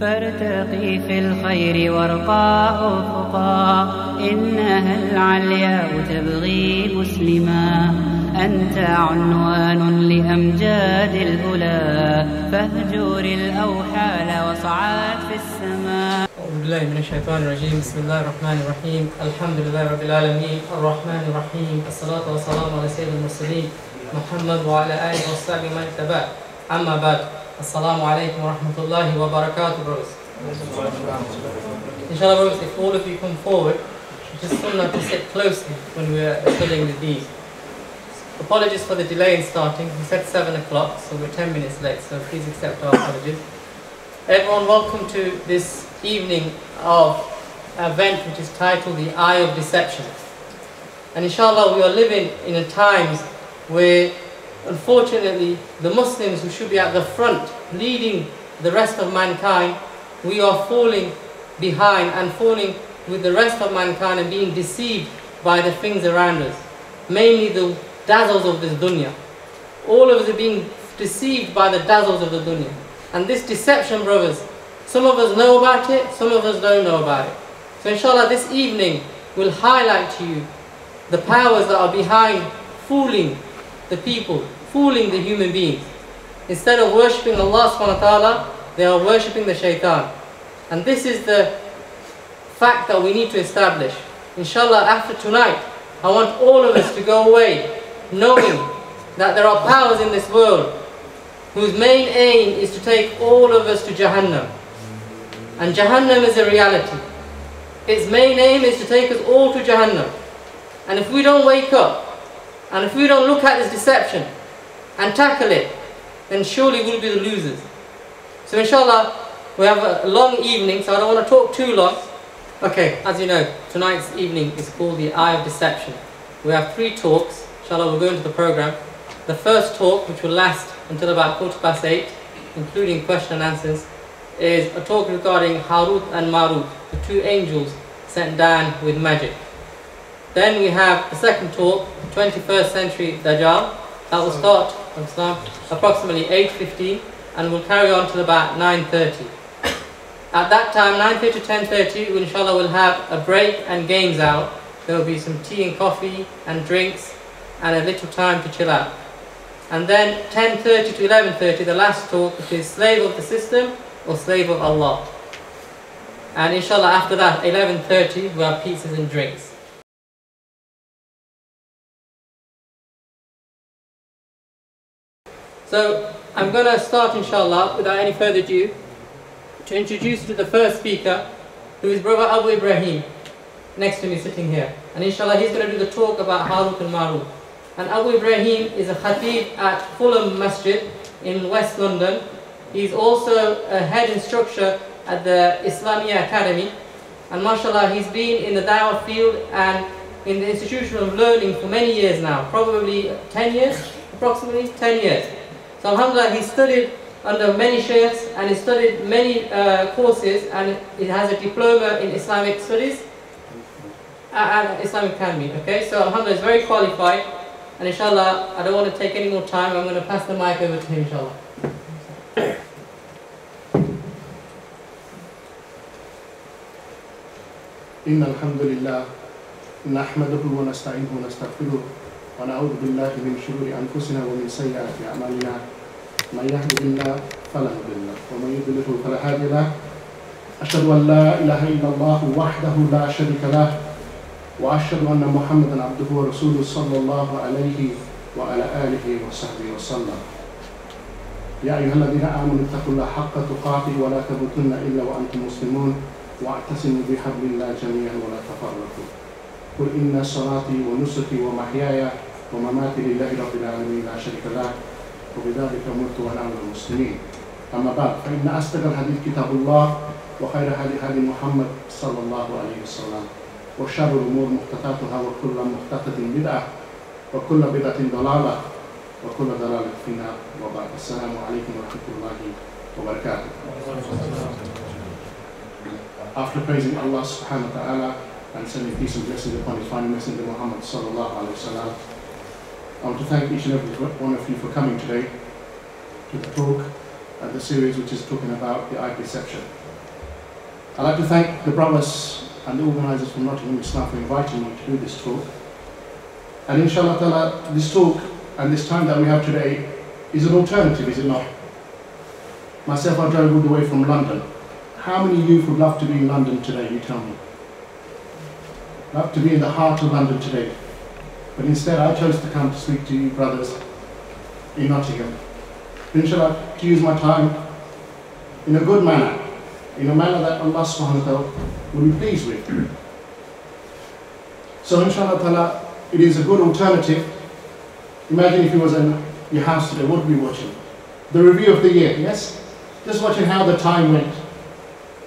فارتقي في الخير وارقى أفقا إنها العلياء تبغي مسلما أنت عنوان لأمجاد الأولى فاهجر الأوحال وصعد في السماء. أعوذ بالله من الشيطان الرجيم. بسم الله الرحمن الرحيم. الحمد لله رب العالمين الرحمن الرحيم. الصلاة والسلام على سيد المرسلين محمد وعلى آله وصحبه من اتبع. أما بعد. Assalamu alaikum wa rahmatullahi wa barakatuh, brothers. Inshallah, brothers, if all of you come forward, it is sunnah to sit closely when we are studying the deed. Apologies for the delay in starting. We said 7 o'clock, so we're 10 minutes late, so please accept our apologies. Everyone, welcome to this evening of an event which is titled The Eye of Deception. And inshallah, we are living in times where unfortunately, the Muslims who should be at the front, leading the rest of mankind, we are falling behind and falling with the rest of mankind and being deceived by the things around us. Mainly the dazzles of this dunya. All of us are being deceived by the dazzles of the dunya. And this deception, brothers, some of us know about it, some of us don't know about it. So inshallah, this evening will highlight to you the powers that are behind fooling the people, fooling the human beings. Instead of worshipping Allah subhanahu wa ta'ala, they are worshipping the shaitan. And this is the fact that we need to establish. Inshallah, after tonight, I want all of us to go away knowing that there are powers in this world whose main aim is to take all of us to Jahannam. And Jahannam is a reality. Its main aim is to take us all to Jahannam. And if we don't wake up, and if we don't look at this deception and tackle it, then surely we'll be the losers. So inshallah, we have a long evening, so I don't want to talk too long. Okay, as you know, tonight's evening is called The Eye of Deception. We have 3 talks. Inshallah, we'll go into the program. The first talk, which will last until about 8:15, including question and answers, is a talk regarding Harut and Marut, the 2 angels sent down with magic. Then we have the second talk, 21st century Dajjal, that will start approximately 8:15 and will carry on till about 9:30. At that time, 9:30 to 10:30, inshallah we'll have a break and games out. There will be some tea and coffee and drinks and a little time to chill out. And then 10:30 to 11:30, the last talk, which is slave of the system or slave of Allah. And inshallah after that, 11:30, we have pizzas and drinks. So I'm going to start inshallah without any further ado to introduce you to the first speaker, who is brother Abu Ibrahim, next to me sitting here. And inshallah he's going to do the talk about Harut and Marut. And Abu Ibrahim is a khatib at Fulham Masjid in West London. He's also a head instructor at the Islamia Academy. And mashallah, he's been in the dawah field and in the institution of learning for many years now, probably 10 years, approximately 10 years. So alhamdulillah, he studied under many sheikhs and he studied many courses, and he has a diploma in Islamic studies at Islamic Academy. Okay, so alhamdulillah, he's very qualified, and inshallah, I don't want to take any more time. I'm going to pass the mic over to him, inshallah. إن الحمد لله نحمده ونستعينه ونستغفره ونعوذ بالله من شرور أنفسنا ومن سيئات أعمالنا من يهده الله فلا مضل له ومن يضلل فلا هادي له أشهد أن لا إله إلا الله وحده لا شريك له وأشهد أن محمدا عبده ورسوله صلى الله عليه وعلى آله وصحبه وسلم يا أيها الذين آمنوا اتقوا الله حق تقاته ولا تموتن إلا وأنتم مسلمون واعتصموا بحبل الله جميعا ولا تفرقوا قل إن صلاتي ونسكي ومحياي ومماتي لله رب العالمين لا شريك له وبذلك أمرت وأنا من المسلمين. أما بعد فإن أصدق الحديث كتاب الله وخير هدي محمد صلى الله عليه وسلم وشر الأمور محدثاتها وكل محدثة بدعة وكل بدعة ضلالة وكل ضلالة في النار وبعد. السلام عليكم ورحمة الله وبركاته. After praising Allah subhanahu wa ta'ala and sending peace and blessings upon his final messenger Muhammad sallallahu alayhi wa sallam, I want to thank each and every one of you for coming today to the talk the series which is talking about the eye deception. I'd like to thank the brothers and the organisers from Nottingham Islam for inviting me to do this talk. And inshallah ta'ala, this talk and this time that we have today is an alternative, is it not? Myself, I drove all the way from London. How many youth would love to be in London today, you tell me? Love to be in the heart of London today. But instead I chose to come to speak to you brothers in Nottingham. Inshallah, to use my time in a good manner, in a manner that Allah subhanahu wa ta'ala will be pleased with. So inshallah ta'ala, it is a good alternative. Imagine if you was in your house today, what would we be watching? The review of the year, yes? Just watching how the time went.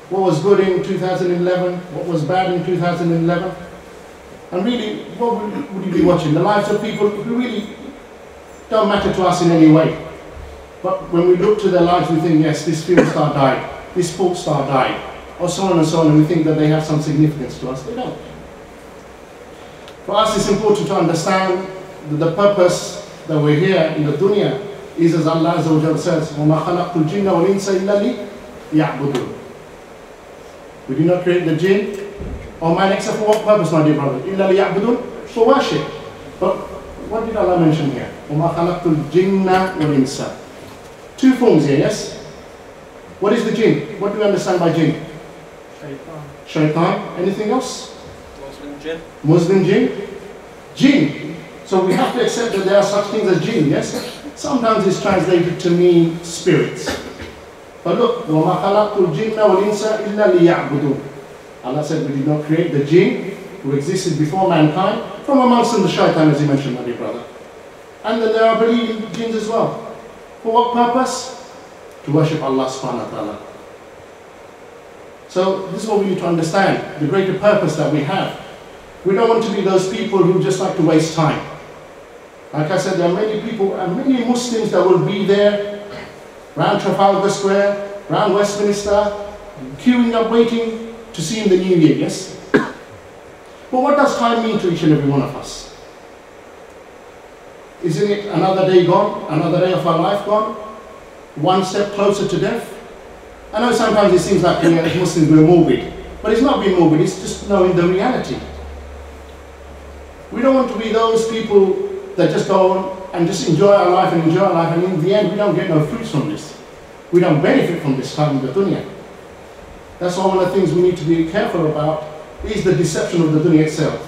What was good in 2011, what was bad in 2011. And really, what would you be watching? The lives of people who really don't matter to us in any way. But when we look to their lives, we think, yes, this film star died, this sports star died, or so on and so on, and we think that they have some significance to us. They don't. For us, it's important to understand that the purpose that we're here in the dunya is, as Allah Azza wa Jalla says, وَمَا خَلَقْتُ الْجِنَّ وَالْإِنسَ إِلَّا لِيَعْبُدُونَ. We did not create the jinn or man except for what purpose, my dear brother? إِلَّا لِيَعْبُدُونَ, for worship. But what did Allah mention here? وَمَا خَلَقْتُ الْجِنَّ وَالْإِنسَ. Two forms here, yes? What is the jinn? What do we understand by jinn? Shaitan. Shaitan. Anything else? Muslim jinn. Muslim jinn. Jinn. So we have to accept that there are such things as jinn, yes? Sometimes it's translated to mean spirits. But look, وَمَا خَلَقْتُ الْجِنَّ وَالْإِنسَ إِلَّا لِيَعْبُدُونَ. Allah said we did not create the jinn who existed before mankind, from amongst them the shaitan, as you mentioned, my dear brother. And then there are believing jinns as well. For what purpose? To worship Allah subhanahu wa ta'ala. So this is what we need to understand, the greater purpose that we have. We don't want to be those people who just like to waste time. Like I said, there are many people and many Muslims that will be there around Trafalgar Square, around Westminster, queuing up waiting to see in the new year, yes? But what does time mean to each and every one of us? Isn't it another day gone, another day of our life gone? One step closer to death? I know sometimes it seems like we as Muslims we're morbid, but it's not being morbid, it's just knowing the reality. We don't want to be those people that just go on and just enjoy our life and enjoy our life, and in the end we don't get no fruits from this. We don't benefit from this time in the dunya. That's why one of the things we need to be careful about is the deception of the dunya itself.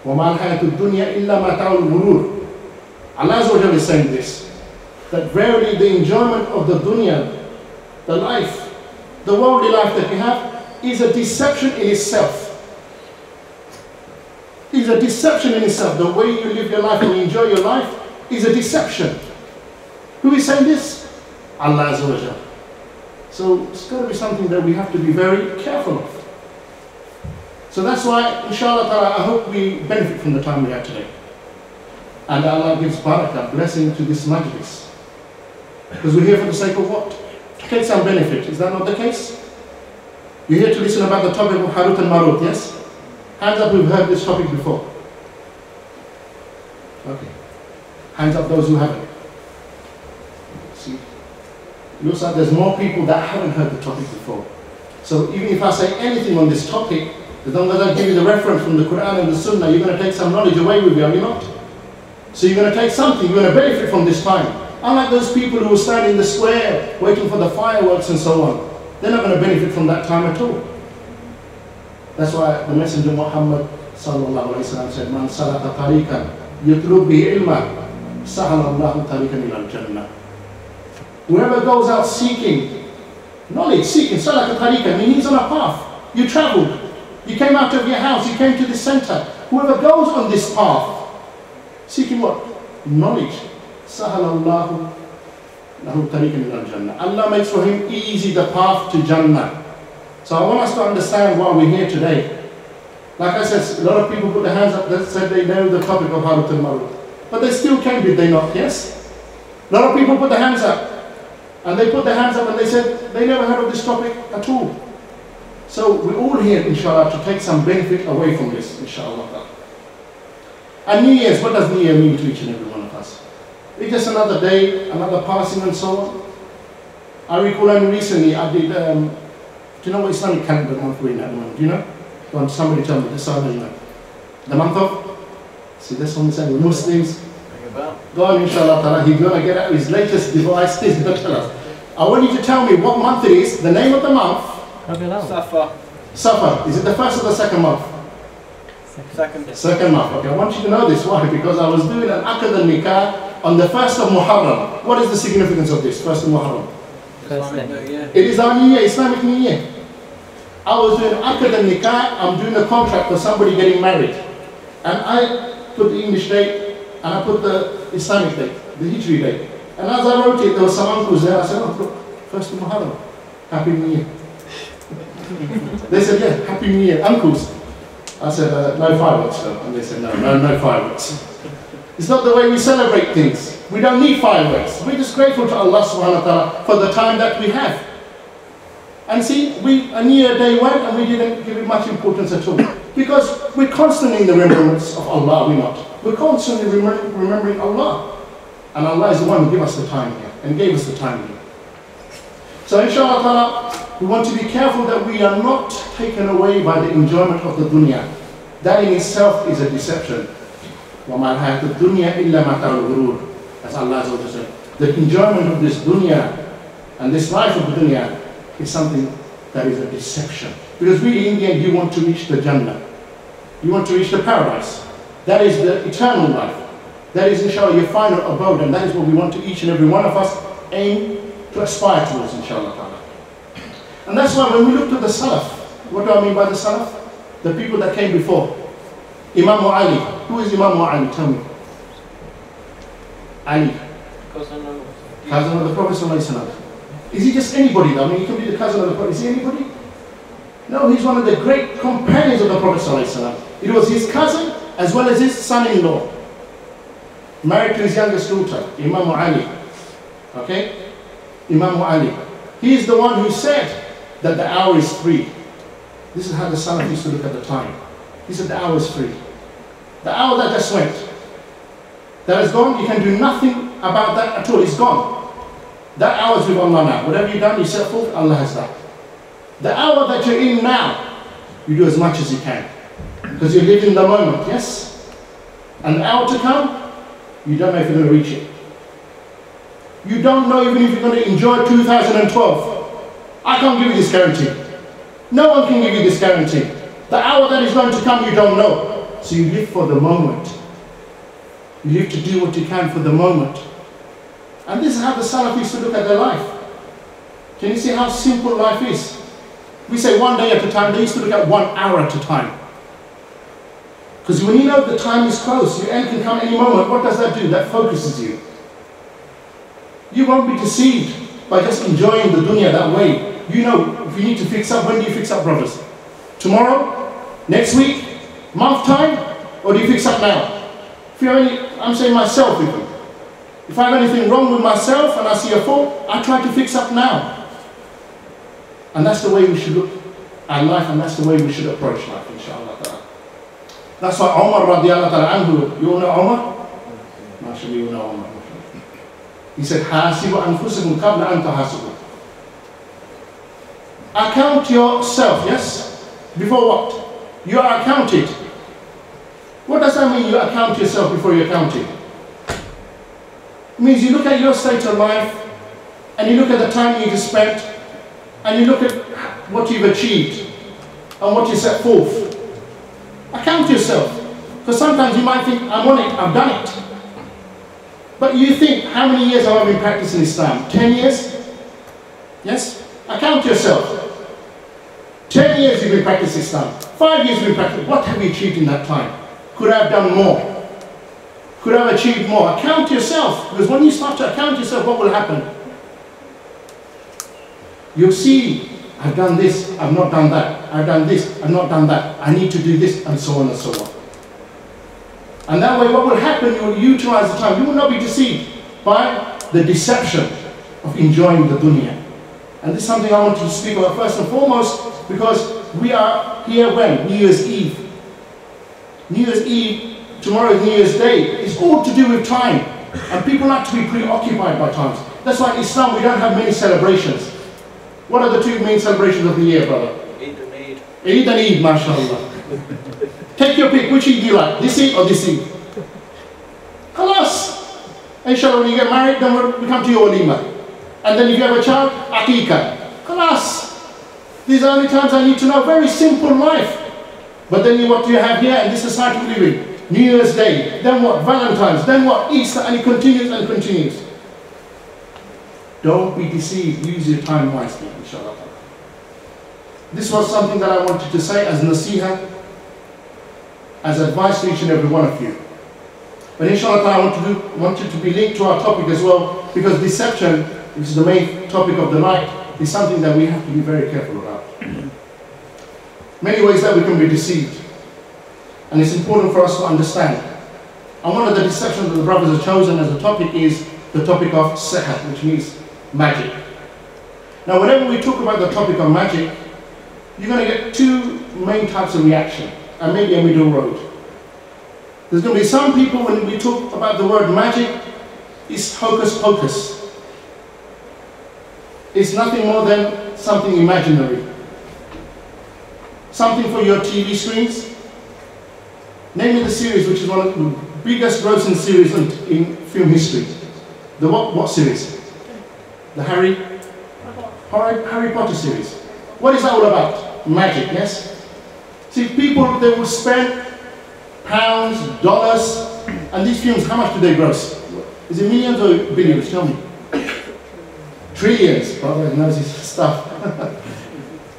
وَمَا الْحَيَاةُ الدُّنْيَا إِلَّا مَتَاعُ الْغُرُورِ. Allah Azza wa Jalla is saying this, that verily the enjoyment of the dunya, the life, the worldly life that we have, is a deception in itself. Is a deception in itself. The way you live your life and you enjoy your life is a deception. Who is saying this? Allah Azza wa Jalla. So it's got to be something that we have to be very careful of. So that's why, inshallah ta'ala, I hope we benefit from the time we have today. And Allah gives barakah, blessing to this majlis. Because we're here for the sake of what? To take some benefit. Is that not the case? You're here to listen about the topic of Harut and Marut, yes? Hands up who've heard this topic before. Okay. Hands up those who haven't. See? It looks like there's more people that haven't heard the topic before. So even if I say anything on this topic, as long as I give you the reference from the Quran and the Sunnah, you're going to take some knowledge away with you, are you not? So you're going to take something, you're going to benefit from this time. Unlike those people who will stand in the square waiting for the fireworks and so on. They're not going to benefit from that time at all. That's why the Messenger Muhammad sallallahu alayhi wa sallam said, "Man salaka tariqan yutlub bihi ilma, sahala Allahu tariqan ila al-jannah." Whoever goes out seeking knowledge, seeking salaka tariqan, meaning he's on a path. You travelled, you came out of your house, you came to this center. Whoever goes on this path, seeking what? Knowledge. Sahalallahu lahu tariqan ila al-jannah. Allah makes for him easy the path to Jannah. So I want us to understand why we're here today. Like I said, a lot of people put their hands up that said they know the topic of Harut and Marut. But they still came, did they not? Yes? A lot of people put their hands up. And they put their hands up and they said they never heard of this topic at all. So we're all here, inshallah, to take some benefit away from this, inshallah. And New Year's, what does New Year mean to each and every one of us? It's just another day, another passing and so on. I recall only recently I did, do you know what Islamic calendar month we're in at the moment? Do you know? Go on, somebody tell me, this side, you know. The month of? See, that's what I'm saying, Muslims. Go on, inshallah ta'ala, he's going to get out his latest device, he's going to tell us. I want you to tell me what month it is, the name of the month. Safar. Safar. Is it the first or the second month? Second month. Okay, I want you to know this. Why? Because I was doing an Aqd al-Nikah on the 1st of Muharram. What is the significance of this, 1st of Muharram? It is our New Year, Islamic New Year. I was doing Aqd al-Nikah, I'm doing a contract for somebody getting married. And I put the English date, and I put the Islamic date, the Hijri date. And as I wrote it, there were some uncles there. I said, oh, look, 1st of Muharram, Happy New Year. They said, yeah, Happy New Year, uncles. I said, no fireworks, though. And they said, no fireworks. It's not the way we celebrate things. We don't need fireworks. We're just grateful to Allah subhanahu wa ta'ala for the time that we have. And see, a New Year day went and we didn't give it much importance at all. Because we're constantly in the remembrance of Allah, we're not. We're constantly remembering Allah. And Allah is the one who gave us the time here, and gave us the time here. So inshallah ta'ala, we want to be careful that we are not taken away by the enjoyment of the dunya. That in itself is a deception. وَمَا الْحَيَاةُ الدُّنْيَا إِلَّا مَتَاعُ الْغُرُورِ. As Allah has also said. The enjoyment of this dunya and this life of the dunya is something that is a deception. Because really in the end you want to reach the Jannah. You want to reach the paradise. That is the eternal life. That is inshallah your final abode, and that is what we want to each and every one of us aim to aspire towards, inshallah ta'ala. And that's why when we look to the Salaf, what do I mean by the Salaf? The people that came before. Imam Ali. Who is Imam Ali? Tell me. Ali. Cousin of the Prophet ﷺ. Is he just anybody though? I mean, he can be the cousin of the Prophet. Is he anybody? No, he's one of the great companions of the Prophet ﷺ. It was his cousin as well as his son-in-law. Married to his youngest daughter, Imam Ali. Okay? Imam Ali. He is the one who said that the hour is free. This is how the Salaf used to look at the time. He said the hour is free. The hour that just went, that is gone, you can do nothing about that at all. It's gone. That hour is with Allah now. Whatever you've done, you set forth, Allah has that. The hour that you're in now, you do as much as you can. Because you're living the moment, yes? And the hour to come, you don't know if you're going to reach it. You don't know even if you're going to enjoy 2012. I can't give you this guarantee. No one can give you this guarantee. The hour that is going to come, you don't know. So you live for the moment. You live to do what you can for the moment. And this is how the Salaf used to look at their life. Can you see how simple life is? We say one day at a time, they used to look at 1 hour at a time. Because when you know the time is close, your end can come any moment, what does that do? That focuses you. You won't be deceived by just enjoying the dunya that way. You know, if you need to fix up, when do you fix up, brothers? Tomorrow? Next week? Month time? Or do you fix up now? If you have any, I'm saying myself even. If I have anything wrong with myself and I see a fault, I try to fix up now. And that's the way we should look at life, and that's the way we should approach life, inshallah ta'ala. That's why Umar radiallahu ta'ala anhu, you all know Umar? MashaAllah, you know Umar. He said, Hasibu anfusikum qabla an tahasibu. Account yourself, yes? Before what? You are accounted. What does that mean, you account yourself before you're accounted? It means you look at your state of life, and you look at the time you just spent, and you look at what you've achieved, and what you set forth. Account yourself. Because sometimes you might think, I'm on it, I've done it. But you think, how many years have I been practicing Islam? 10 years? Yes? Account yourself. 10 years you've been practicing Islam. 5 years you've been practicing. What have you achieved in that time? Could I have done more? Could I have achieved more? Account yourself. Because when you start to account yourself, what will happen? You'll see, I've done this, I've not done that. I've done this, I've not done that. I need to do this, and so on and so on. And that way what will happen, you will utilize the time. You will not be deceived by the deception of enjoying the dunya. And this is something I want to speak about first and foremost, because we are here when? New Year's Eve. New Year's Eve, tomorrow is New Year's Day. It's all to do with time. And people like to be preoccupied by times. That's why in Islam we don't have many celebrations. What are the two main celebrations of the year, brother? Eid and Eid. Eid and Eid, mashallah. Take your pick, which Eid do you like? This Eid or this Eid? Khalas. Inshallah, when you get married, then we come to your walima. And then if you have a child, aqiqah. Khalas. These are only times I need to know. Very simple life. But then what do you have here in this society we live in? New Year's Day, then what? Valentine's, then what? Easter, and it continues and continues. Don't be deceived. Use your time wisely, inshallah. This was something that I wanted to say as nasiha, as advice to each and every one of you. But inshallah I want it to be linked to our topic as well, because deception, which is the main topic of the night, is something that we have to be very careful about. Many ways that we can be deceived. And it's important for us to understand. And one of the deceptions that the brothers have chosen as a topic is the topic of sihr, which means magic. Now whenever we talk about the topic of magic, you're going to get two main types of reaction, and maybe a middle road. There's going to be some people, when we talk about the word magic, it's hocus pocus. It's nothing more than something imaginary. Something for your TV screens. Name me the series which is one of the biggest grossing series in film history. The what series? The Harry Potter series. What is that all about? Magic, yes? See, people, they will spend pounds, dollars, and these films, how much do they gross? Is it millions or billions? Tell me. Trillions. Brother knows his stuff.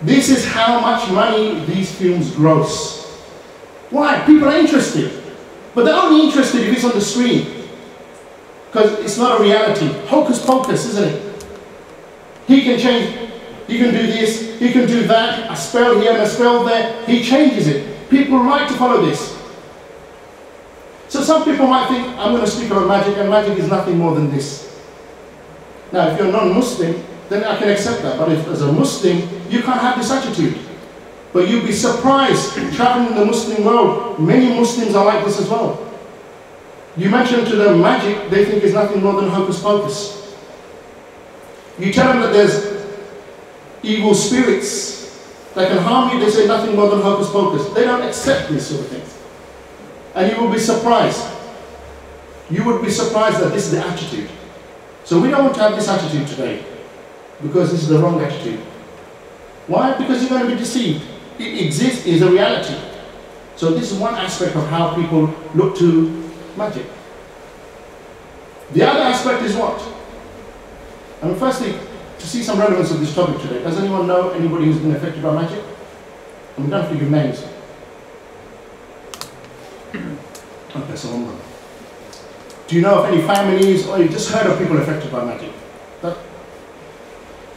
This is how much money these films gross. Why? People are interested. But they're only interested if it's on the screen. Because it's not a reality. Hocus pocus, isn't it? He can change, he can do this, he can do that, a spell here and a spell there. He changes it. People like to follow this. So some people might think, I'm going to speak about magic, and magic is nothing more than this. Now, if you're non-Muslim, then I can accept that. But if as a Muslim, you can't have this attitude. But you'll be surprised, traveling in the Muslim world, many Muslims are like this as well. You mention to them magic, they think it's nothing more than hocus pocus. You tell them that there's evil spirits that can harm you, they say nothing more than hocus pocus. They don't accept these sort of things. And you will be surprised. You would be surprised that this is the attitude. So we don't want to have this attitude today, because this is the wrong attitude. Why? Because you're going to be deceived. It exists, is a reality. So this is one aspect of how people look to magic. The other aspect is what? I mean, firstly, to see some relevance of this topic today, does anyone know anybody who's been affected by magic? I'm going to give names. Okay, so one more. Do you know of any families, or you just heard of people affected by magic?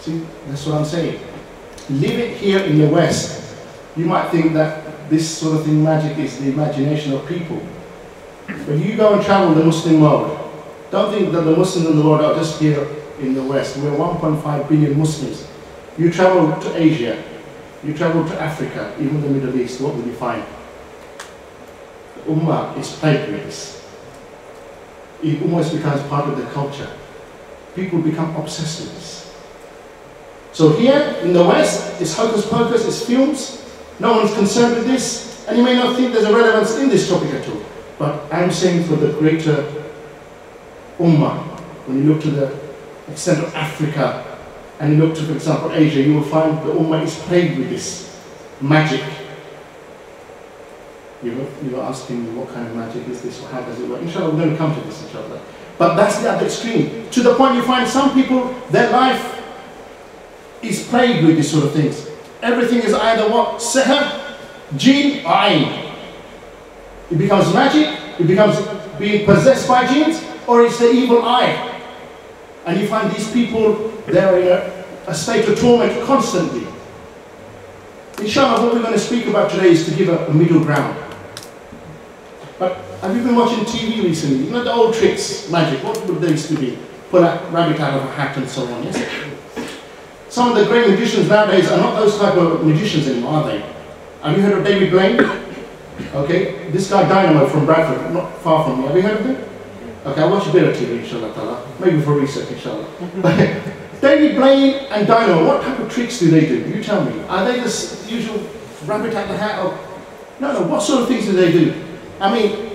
See, that's what I'm saying. Living here in the West, you might think that this sort of thing, magic, is the imagination of people. When you go and travel the Muslim world, don't think that the Muslims in the world are just here in the West. We're 1.5 billion Muslims. You travel to Asia, you travel to Africa, even the Middle East, what will you find? The Ummah is plagued with this. It almost becomes part of their culture. People become obsessed with this. So here in the West, it's hocus pocus, it's films. No one's concerned with this, and you may not think there's a relevance in this topic at all. But I'm saying for the greater Ummah, when you look to the extent of Africa, and you look to, for example, Asia, you will find the Ummah is plagued with this magic. You're asking me what kind of magic is this, or how does it work? Inshallah, we're going to come to this, inshallah. But that's the other extreme. To the point you find some people, their life is plagued with these sort of things. Everything is either what? Sihr, jinn, or ayn. It becomes magic, it becomes being possessed by jinns, or it's the evil eye. And you find these people, they're in a state of torment constantly. Inshallah, what we're going to speak about today is to give a middle ground. But have you been watching TV recently? You know the old tricks, magic, what would they used to be? Pull a rabbit out of a hat and so on, yes? Some of the great magicians nowadays are not those type of magicians anymore, are they? Have you heard of David Blaine? Okay, this guy Dynamo from Bradford, not far from me. Have you heard of him? Okay, I watch a bit of TV, inshallah ta'ala. Maybe for research, inshallah. David Blaine and Dynamo, what type of tricks do they do? You tell me. Are they the usual rabbit out the hat? Or... No, what sort of things do they do? I mean,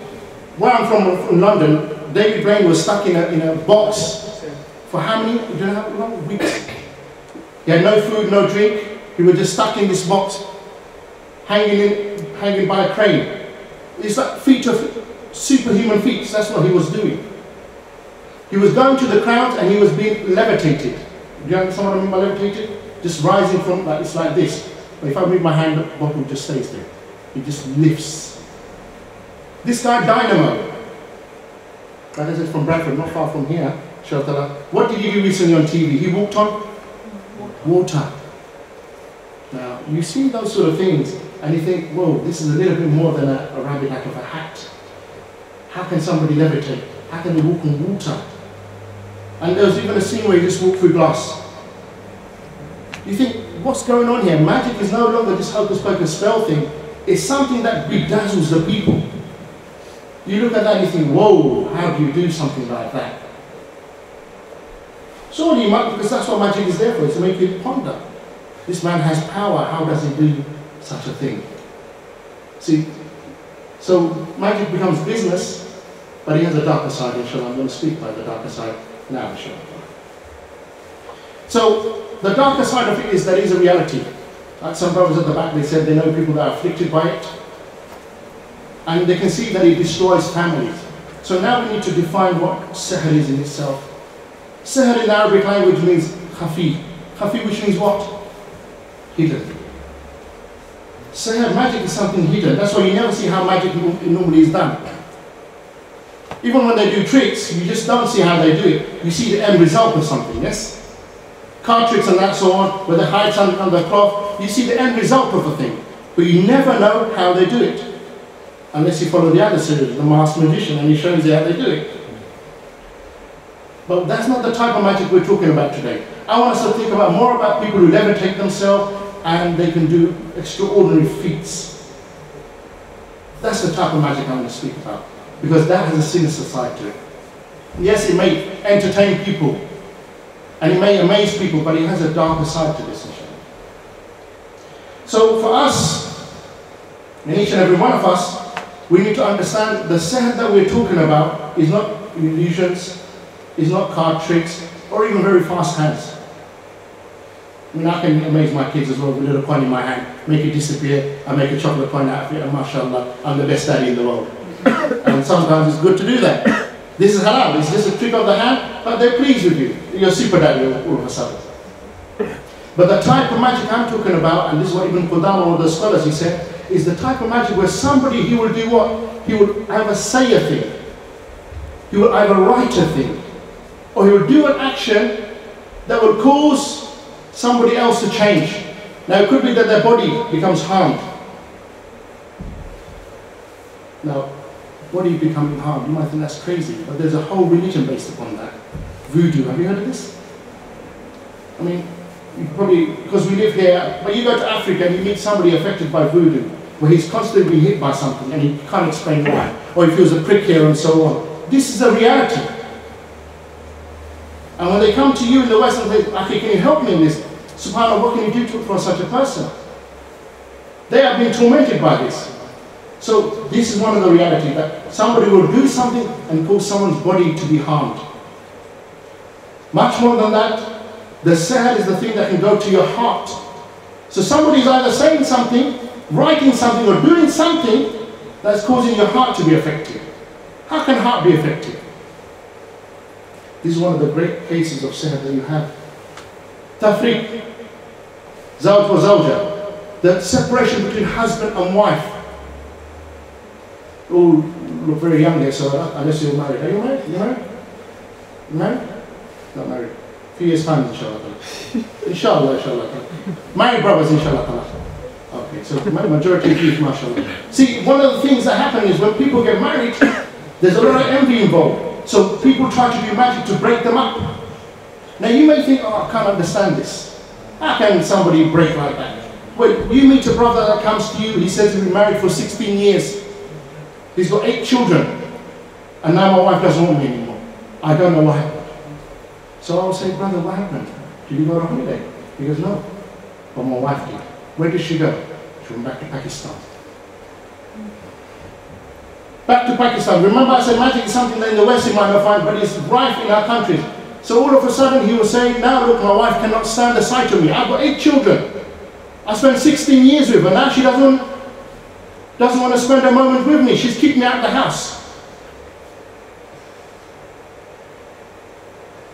where I'm from London, David Blaine was stuck in a box for how many? Do you know how long? Weeks. He had no food, no drink. He was just stuck in this box, hanging by a crane. It's like feet of superhuman feet. That's what he was doing. He was going to the crowd and he was being levitated. Do you understand what I mean by levitated? Just rising from, like, it's like this. But if I move my hand, the bottle just stays there. It just lifts. This guy, Dynamo, like I said, from Bradford, not far from here, inshallah. What did he do recently on TV? He walked on water. Now, you see those sort of things, and you think, whoa, this is a little bit more than a rabbit out of a hat. How can somebody levitate? How can they walk on water? And there was even a scene where he just walked through glass. You think, what's going on here? Magic is no longer this hocus pocus spell thing. It's something that bedazzles the people. You look at that and you think, whoa, how do you do something like that? Surely, because that's what magic is there for, is to make you ponder. This man has power, how does he do such a thing? See, so magic becomes business, but he has a darker side, inshallah. I'm going to speak about the darker side now, inshallah. So, the darker side of it is there is a reality. Like some brothers at the back, they said they know people that are afflicted by it. And they can see that it destroys families. So now we need to define what sihr is in itself. Sihr in Arabic language means khafi. Khafi, which means what? Hidden. Sihr, magic is something hidden. That's why you never see how magic normally is done. Even when they do tricks, you just don't see how they do it. You see the end result of something, yes? Card tricks and that so on, where they hide something under the cloth, you see the end result of a thing. But you never know how they do it. Unless you follow the other series, the Master Magician, and he shows you how they do it. But that's not the type of magic we're talking about today. I want us to think about more about people who levitate themselves and they can do extraordinary feats. That's the type of magic I'm going to speak about. Because that has a sinister side to it. Yes, it may entertain people and it may amaze people, but it has a darker side to this. So for us, and each and every one of us, we need to understand the sihr that we're talking about is not illusions, is not card tricks, or even very fast hands. I mean, I can amaze my kids as well with a little coin in my hand, make it disappear, and make a chocolate coin out of it, and mashallah, I'm the best daddy in the world. And sometimes it's good to do that. This is halal, it's just a trick of the hand, but they're pleased with you. You're super daddy all of a sudden. But the type of magic I'm talking about, and this is what Ibn Qudama, one of the scholars, he said, is the type of magic where somebody, he will do what? He will either say a thing, he will either write a thing, or he will do an action that will cause somebody else to change. Now it could be that their body becomes harmed. Now, body becoming harmed, you might think that's crazy, but there's a whole religion based upon that. Voodoo, have you heard of this? I mean, you probably, because we live here, but you go to Africa and you meet somebody affected by voodoo, where he's constantly being hit by something and he can't explain why, or he feels a prick here and so on. This is a reality. And when they come to you in the West and say, okay, can you help me in this? SubhanAllah, what can you do for such a person? They are being tormented by this. So this is one of the reality, that somebody will do something and cause someone's body to be harmed. Much more than that, the sihr is the thing that can go to your heart. So somebody is either saying something, writing something, or doing something that's causing your heart to be affected. How can heart be affected? This is one of the great cases of sihr that you have. Tafriq, zawj wa zawja, the separation between husband and wife. All look very young there, so unless you're married. Are you married? You married? You married? Not married. A few years' time, inshallah. Inshallah, inshallah. Married brothers, inshallah. Okay, so the majority of you, mashallah. See, one of the things that happen is when people get married, there's a lot of envy involved. So people try to do magic to break them up. Now you may think, oh, I can't understand this. How can somebody break like that? Well, you meet a brother that comes to you, he says he's been married for 16 years. He's got 8 children. And now my wife doesn't want me anymore. I don't know what happened. So I'll say, brother, what happened? Did you go on holiday? He goes, no. But my wife did. Where did she go? She went back to Pakistan. Back to Pakistan. Remember I said magic is something that in the West you might not find, but it's rife in our countries. So all of a sudden he was saying, now look, my wife cannot stand the sight of me. I've got 8 children. I spent 16 years with her. Now she doesn't want to spend a moment with me. She's kicked me out of the house.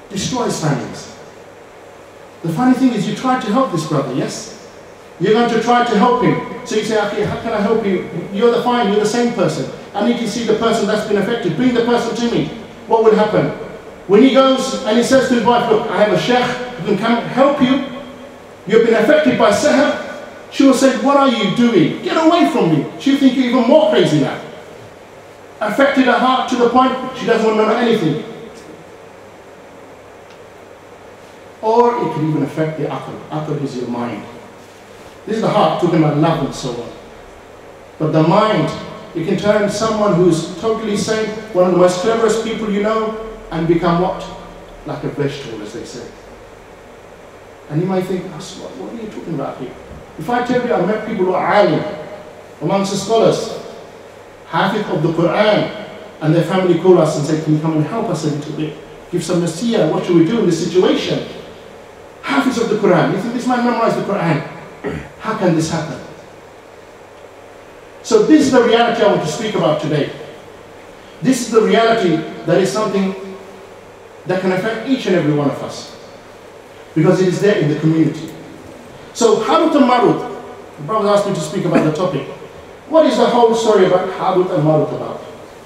Destroys families. The funny thing is you try to help this brother, yes? You're going to try to help him. So you say, okay, how can I help you? You're the same person. I need to see the person that's been affected. Bring the person to me. What will happen? When he goes and he says to his wife, look, I have a sheikh who can come help you. You've been affected by sihr. She will say, what are you doing? Get away from me. She'll think you're even more crazy now. Affected her heart to the point she doesn't want to know anything. Or it can even affect the aql. Aql is your mind. This is the heart, talking about love and so on. But the mind, you can turn someone who's totally sane, one of the most cleverest people you know, and become what? Like a vegetable, as they say. And you might think, what are you talking about here? If I tell you I met people who are alim, amongst the scholars, hafiz of the Quran, and their family call us and say, can you come and help us a little bit? Give some nasiya, what should we do in this situation? Hafiz of the Quran, you think this man memorized the Quran? How can this happen? So this is the reality I want to speak about today. This is the reality that is something that can affect each and every one of us. Because it is there in the community. So Harut and Marut, the brother asked me to speak about the topic. What is the whole story about Harut and Marut about?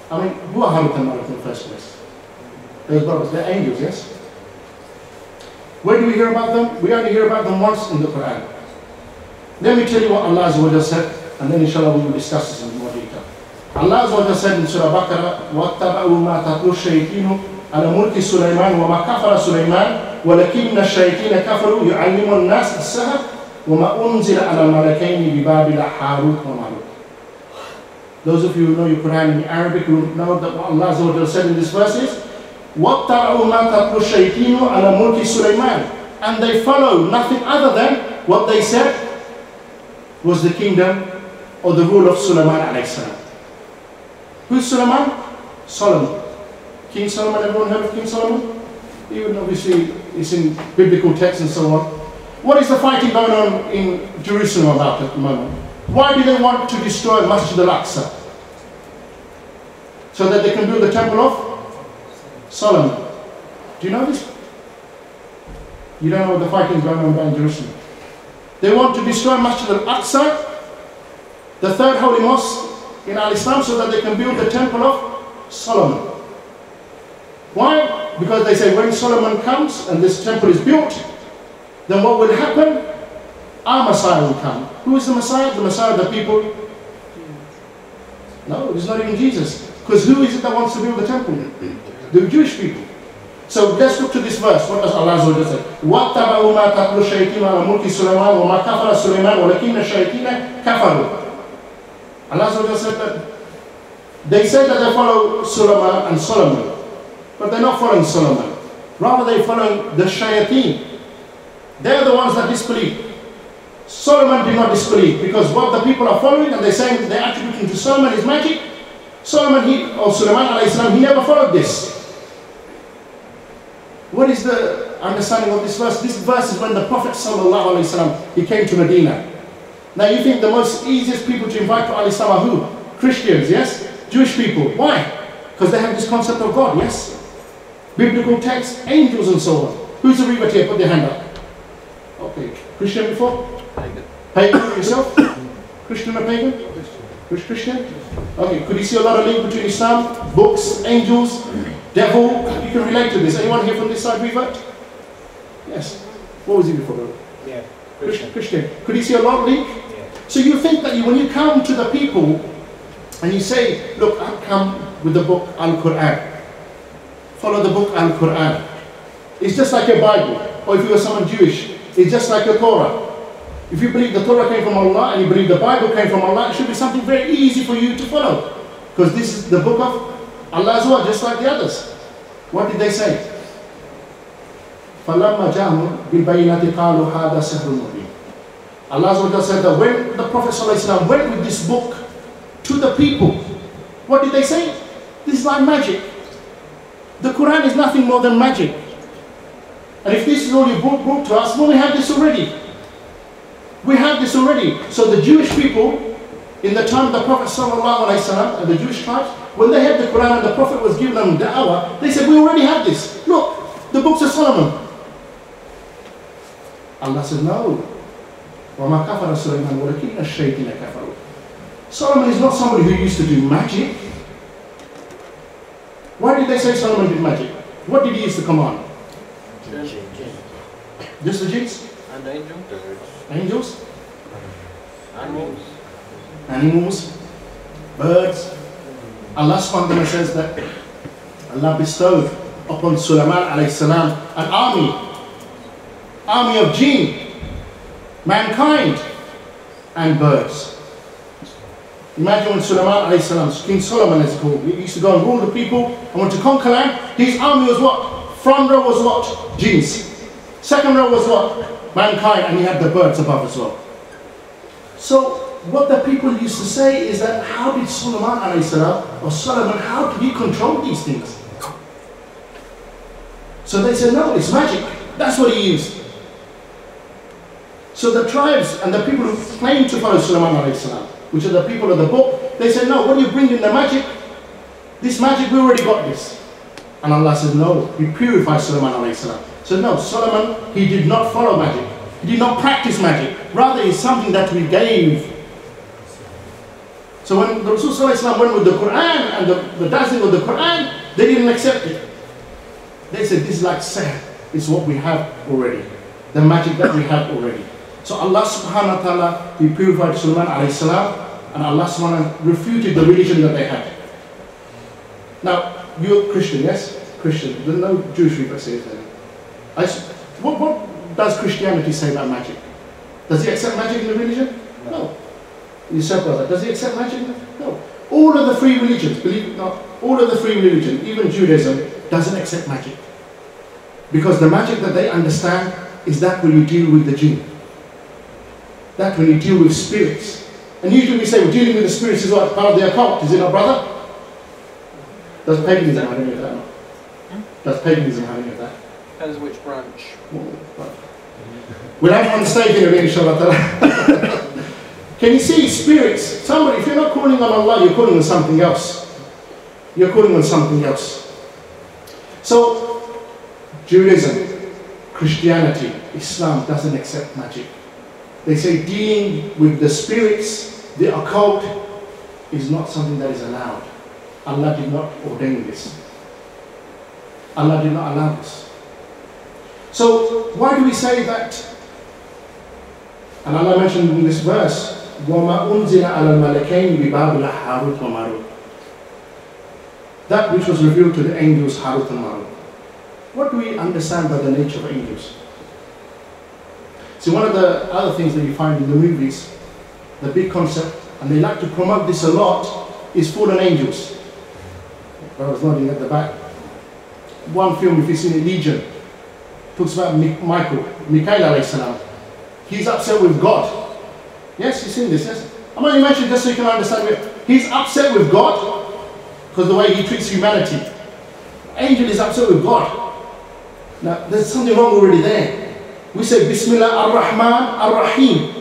I mean, who are Harut and Marut in the first place? Those brothers, they're angels, yes? Where do we hear about them? We only hear about them once in the Quran. Let me tell you what Allah Azza wa Jalla said, and then inshallah we will discuss this in more detail. Allah Azza wa Jalla said in Surah Baqarah, وَاتَّبَعُوا مَا تَتْلُو الشَّيَاطِينُ عَلَى مُلْكِ سُلَيْمَانَ وَمَا كَفَرَ سُلَيْمَانَ وَلَكِنَّ الشَّيَاطِينَ كَفَرُوا يُعَلِّمُونَ النَّاسَ السِّحْرَ وَمَا أُنزِلَ عَلَى الْمَلَكَيْنِ بِبَابِلَ هَارُوتَ وَمَارُوتَ. Those of you who know your Quran in Arabic will know that what Allah Azza wa Jalla said in this verse is, وَاتَّبَعُوا مَا تَتْلُو الشَّيَاطِينُ عَلى مُلْكِ سُلَيْمَانَ. And they follow nothing other than what they said was the kingdom or the rule of Sulaiman alayhi salam. Who's Sulaiman? Solomon. King Solomon, everyone heard of King Solomon? Even obviously it's in biblical texts and so on. What is the fighting going on in Jerusalem about at the moment? Why do they want to destroy Masjid al-Aqsa? So that they can build the temple of Solomon. Do you know this? You don't know what the fighting is going on about in Jerusalem. They want to destroy Masjid al-Aqsa, the third holy mosque in Al-Islam, so that they can build the temple of Solomon. Why? Because they say when Solomon comes and this temple is built, then what will happen? Our Messiah will come. Who is the Messiah? The Messiah of the people? No, it's not even Jesus. Because who is it that wants to build the temple? The Jewish people. So let's look to this verse. What does Allah say? وَاتَّبَعُوا مَا تَتْلُو الشَّيَاطِينُ عَلَى مُلْكِ سُلَيْمَانَ وَمَا كَفَرَ سُلَيْمَانَ وَلَكِنَّ الشَّيَاطِينَ كَفَرُوا. Allah said that they say that they follow Sulaiman and Solomon, but they're not following Solomon. Rather, they're following the shayateen. They're the ones that disbelieve. Solomon did not disbelieve, because what the people are following, and they're saying they're attributing to Solomon is magic. Sulaiman, he never followed this. What is the understanding of this verse? This verse is when the Prophet ﷺ, he came to Medina. Now you think the most easiest people to invite to Al-Islam are who? Christians, yes? Jewish people. Why? Because they have this concept of God, yes? Biblical texts, angels and so on. Who's the reader here? Put their hand up. Okay. Christian before? Pagan. Pagan yourself? Christian or pagan? Christian? Okay. Could you see a lot of link between Islam, books, angels, devil? You can relate to this. Anyone here from this side revert? Yes. What was he before, brother? Yeah. Christian. Could you see a lot of link? Yeah. So you think that when you come to the people and you say, look, I've come with the book Al-Quran. Follow the book Al-Quran. It's just like a Bible. Or if you were someone Jewish, it's just like a Torah. If you believe the Torah came from Allah and you believe the Bible came from Allah, it should be something very easy for you to follow. Because this is the book of Allah as well, just like the others. What did they say? فَلَمَّا جَاءَهُمْ بِالْبَيِّنَاتِ قَالُوا هَذَا سِحْرٌ مُبِينٌ. Allah said that when the Prophet ﷺ went with this book to the people, what did they say? This is like magic. The Quran is nothing more than magic. And if this is all you brought to us, well, we have this already. We have this already. So the Jewish people, in the time of the Prophet ﷺ and the Jewish tribes, when they had the Quran and the Prophet was giving them da'wah, they said, we already have this. Look, the books of Solomon. Allah said, no. وَمَا كَفَرَ سُلَيْمَانُ وَلَكِنَّ الشَّيَاطِينَ كَفَرُوا. Solomon is not somebody who used to do magic. Why did they say Solomon did magic? What did he use to command? Just the jinns? And angels. Angels? Animals. Animals? Birds? Allah subhanahu wa ta'ala says that Allah bestowed upon Sulaiman alayhi salam an army of jinn, mankind, and birds. Imagine when Sulaiman alayhi salam, King Solomon as called, he used to go and rule the people and want to conquer land. His army was what? Front row was what? Jinns. Second row was what? Mankind, and he had the birds above as well. So what the people used to say is that how did Sulaiman alayhi salam, or Solomon, how did he control these things? So they said, no, it's magic. That's what he used. So the tribes and the people who claim to follow Sulaiman alayhi salam, which are the people of the book, they said, no, what do you bring in the magic? This magic, we already got this. And Allah says, no, he purified Sulaiman alayhi salam. So no, Solomon, he did not follow magic. He did not practice magic. Rather, it's something that we gave. So when the Rasul sallallahu alayhi wa sallam went with the Quran and the dazzling of the Quran, they didn't accept it. They said, this is like sihr. It's what we have already. The magic that we have already. So Allah subhanahu wa ta'ala, he purified Sulaiman alayhi salam, and Allah subhanahu wa ta'ala refuted the religion that they had. Now, you're Christian, yes? Christian. There's no Jewish people that say it. What does Christianity say about magic? Does he accept magic in the religion? No. You said, brother, does he accept magic? No. All of the three religions, believe it or not, all of the three religions, even Judaism, doesn't accept magic. Because the magic that they understand is that when you deal with the jinn. That when you deal with spirits. And usually we say, well, dealing with the spirits is what? Part of the occult, is it not, brother? Does paganism have any of that? Does paganism have any of that? Depends which branch. We'll have it on the stage here, inshallah. Can you see spirits? Somebody, if you're not calling on Allah, you're calling on something else. You're calling on something else. So, Judaism, Christianity, Islam doesn't accept magic. They say dealing with the spirits, the occult, is not something that is allowed. Allah did not ordain this. Allah did not allow this. So, why do we say that? And Allah mentioned in this verse, وَمَا أُنزِلَ عَلَى الْمَلَكَيْنِ بِبَابِلَ Harut وَمَارُت. That which was revealed to the angels, Harut and Marut. What do we understand by the nature of angels? See, one of the other things that you find in the movies, the big concept, and they like to promote this a lot, is fallen angels. I was nodding at the back. One film, if you've seen it, Legion, talks about Mikael alayhi salam. He's upset with God. Yes, you've seen this, yes? I'm only mentioning just so you can understand it. He's upset with God because the way he treats humanity. Angel is upset with God. Now, there's something wrong already there. We say Bismillah ar-Rahman ar-Rahim.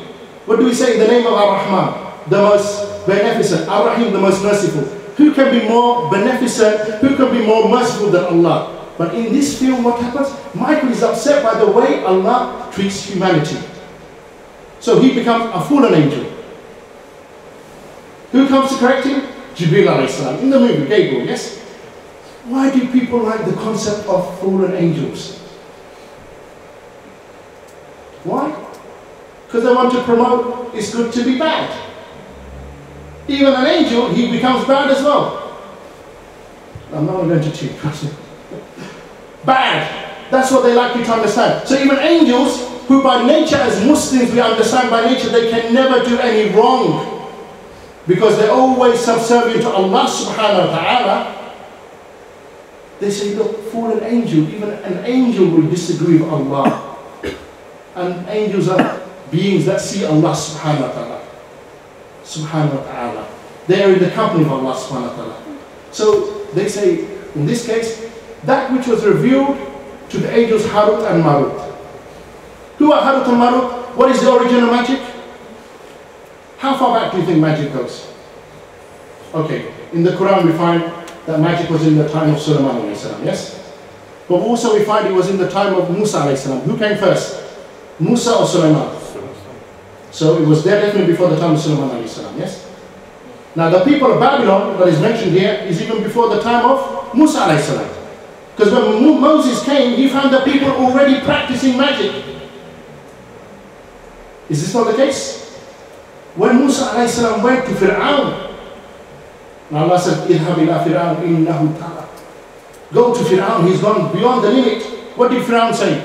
What do we say in the name of ar-Rahman? The most beneficent. Ar-Rahim, the most merciful. Who can be more beneficent? Who can be more merciful than Allah? But in this film, what happens? Michael is upset by the way Allah treats humanity. So he becomes a fallen angel. Who comes to correct him? Jibreel alayhi salam. In the movie, Gabriel, yes? Why do people like the concept of fallen angels? Why? Because they want to promote it's good to be bad. Even an angel, he becomes bad as well. I'm not going to cheat, trust me. Bad. That's what they like you to understand. So even angels, who by nature as Muslims we understand by nature they can never do any wrong. Because they're always subservient to Allah subhanahu wa ta'ala. They say, look, fallen angel, even an angel will disagree with Allah. And angels are beings that see Allah subhanahu wa ta'ala. Subhanahu wa ta'ala. They are in the company of Allah subhanahu wa ta'ala. So they say, in this case, that which was revealed to the angels Harut and Marut. Who are Harut and Marut? What is the origin of magic? How far back do you think magic goes? Okay, in the Quran we find that magic was in the time of Sulaiman alayhi salam, yes? But also we find it was in the time of Musa alayhi salam. Who came first? Musa or Sulaiman? So it was there definitely before the time of Sulaiman alayhi salam, yes? Now the people of Babylon that is mentioned here is even before the time of Musa alayhi salam. Because when Moses came, he found the people already practicing magic. Is this not the case? When Musa alayhi salam went to Fir'aun, Allah said, "Idhhab ila Fir'aun innahu tagha." Go to Fir'aun, he's gone beyond the limit. What did Fir'aun say?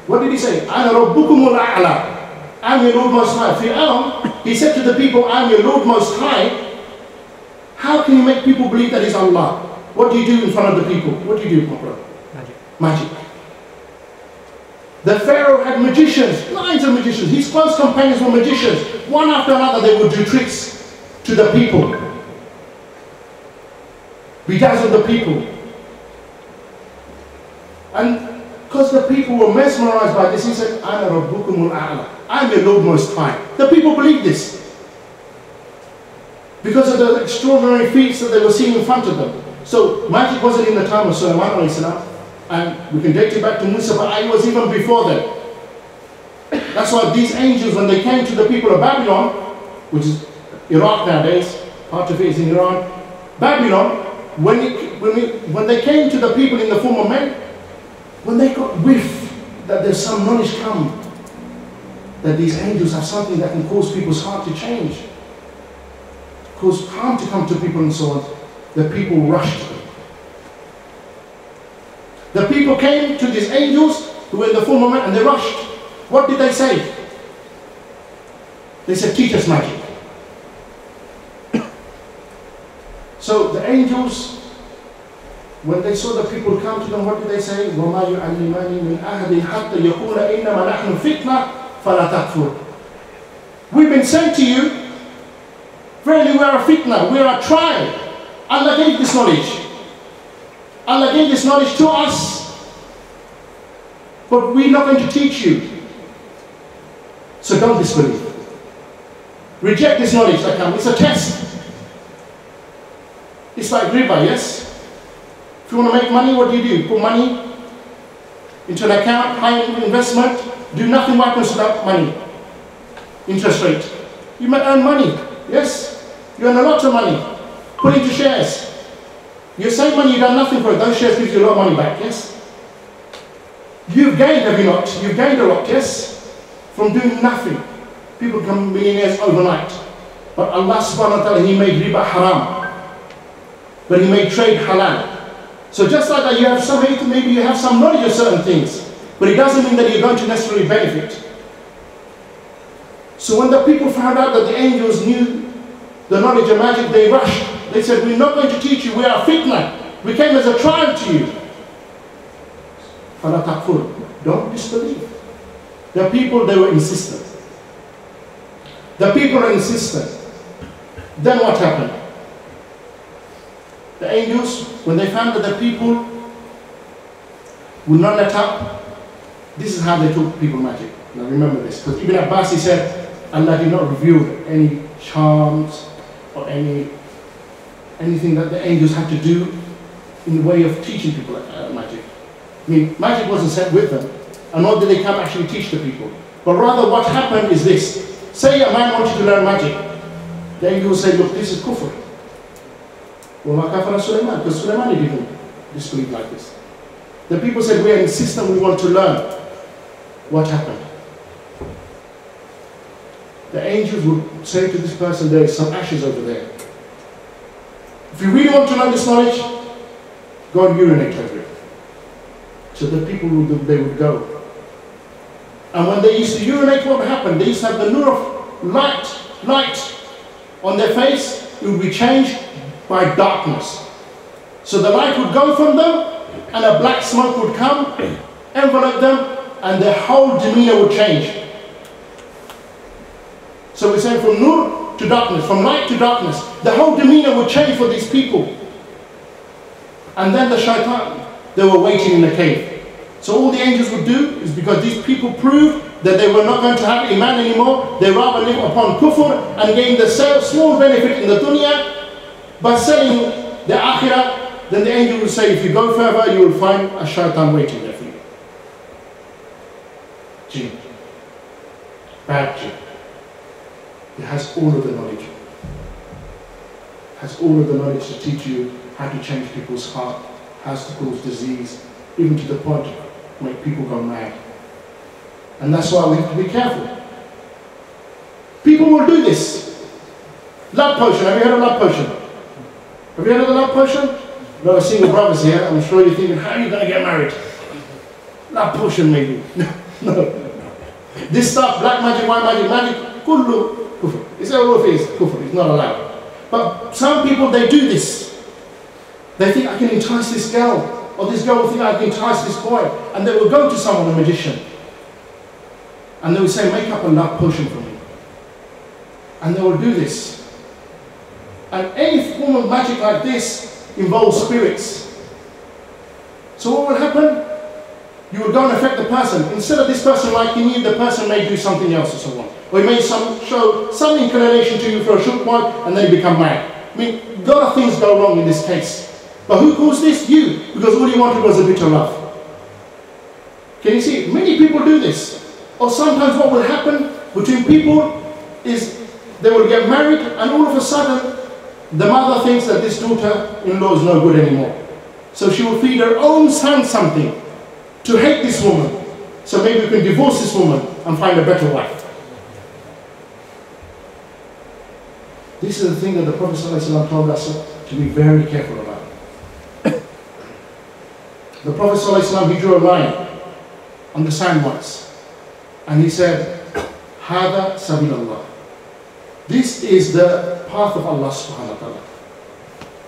What did he say? Ana rabbukumul a'la. I'm your Lord Most High. Fir'aun, he said to the people, I'm your Lord Most High. How can you make people believe that he's Allah? What do you do in front of the people? What do you do, my brother? Magic. Magic. The Pharaoh had magicians, lines of magicians. His close companions were magicians. One after another, they would do tricks to the people. Bedazzle the people. And because the people were mesmerized by this, he said, Ana rabbukumul a'la. I'm your Lord Most High. The people believed this. Because of the extraordinary feats that they were seeing in front of them. So magic wasn't in the time of Sulaiman alayhi salam. And we can date it back to Musa, but it was even before then. That's why these angels, when they came to the people of Babylon, which is Iraq nowadays, part of it is in Iran, Babylon, when they came to the people in the form of men, when they got whiff that there's some knowledge come, that these angels have something that can cause people's heart to change, cause harm to come to people and so on, the people rushed to them. The people came to these angels who were in the form of men and they rushed. What did they say? They said, teach us magic. So the angels, when they saw the people come to them, what did they say? وَمَا يُعَلِّمَانِ مِنْ أَحَدٍ حَتَّى يَقُولَ إِنَّمَا نَحْنُ فِتْنَةٌ فَلَا تَكْفُرْ. We've been sent to you. Verily we are a fitna, we are a trial. Allah gave this knowledge. Allah gave this knowledge to us, but we're not going to teach you. So don't disbelieve. Reject this knowledge that comes. It's a test. It's like riba, yes? If you want to make money, what do? Put money into an account, high investment, do nothing what happens to that money. Interest rate. You might earn money, yes? You earn a lot of money. Put into shares. You save money, you've done nothing for it. Those shares give you a lot of money back, yes? You've gained, have you not? You've gained a lot, yes? From doing nothing. People become millionaires overnight. But Allah subhanahu wa ta'ala, He made riba haram. But He made trade halal. So just like that, you have some, maybe you have some knowledge of certain things. But it doesn't mean that you're going to necessarily benefit. So when the people found out that the angels knew the knowledge of magic, they rushed. They said, we're not going to teach you, we are fitna. We came as a trial to you. فَلَا تَكْفُرْ. Don't disbelieve. The people, they were insistent. The people are insistent. Then what happened? The angels, when they found that the people would not let up, this is how they taught people magic. Now remember this, because Ibn Abbas, he said, Allah did not reveal any charms or anything that the angels had to do in the way of teaching people magic. I mean, magic wasn't sent with them, and nor did they come actually teach the people. But rather what happened is this. Say a man wanted to learn magic. The angel will say, look, this is kufr. وَمَا كَفَرَ Sulaiman, because Sulaiman didn't disbelieve like this. The people said, we are insistent, we want to learn. What happened? The angels would say to this person, there is some ashes over there. If you really want to learn this knowledge, go and urinate over it. So the people they would go. And when they used to urinate, what happened? They used to have the nur of light on their face. It would be changed by darkness. So the light would go from them, and a black smoke would come, envelop them, and their whole demeanor would change. So we're saying from nur to darkness, from light to darkness, the whole demeanor would change for these people. And then the shaitan, they were waiting in the cave. So all the angels would do is, because these people proved that they were not going to have iman anymore, they rather live upon kufr and gain the small benefit in the dunya by selling the akhirah, then the angel will say, if you go further, you will find a shaitan waiting there for you. Jinn. Bad jinn. It has all of the knowledge. It has all of the knowledge to teach you how to change people's heart, how to cause disease, even to the point of make people go mad. And that's why we have to be careful. People will do this. Love potion. Have you heard of love potion? Have you heard of the love potion? No, single brothers here. I'm sure you're thinking, how are you going to get married? Love potion maybe. No. This stuff, black magic, white magic, kullu kufr. It's all of it is kufr. It's not allowed. But some people, they do this. They think, I can entice this girl. Or this girl will think, I can entice this boy. And they will go to someone, a magician. And they will say, make up a love potion for me. And they will do this. And any form of magic like this involves spirits. So what will happen? You will go and affect the person. Instead of this person liking you, the person may do something else or so on. Or he may show some inclination to you for a short while and then you become mad. I mean, a lot of things go wrong in this case. But who caused this? You. Because all you wanted was a bit of love. Can you see? Many people do this. Or sometimes what will happen between people is they will get married and all of a sudden the mother thinks that this daughter-in-law is no good anymore. So she will feed her own son something to hate this woman. So maybe we can divorce this woman and find a better wife. This is the thing that the Prophet ﷺ told us to be very careful about. The Prophet ﷺ, he drew a line on the sand once. And he said, Hada sabil Allah. This is the path of Allah subhanahu wa ta'ala.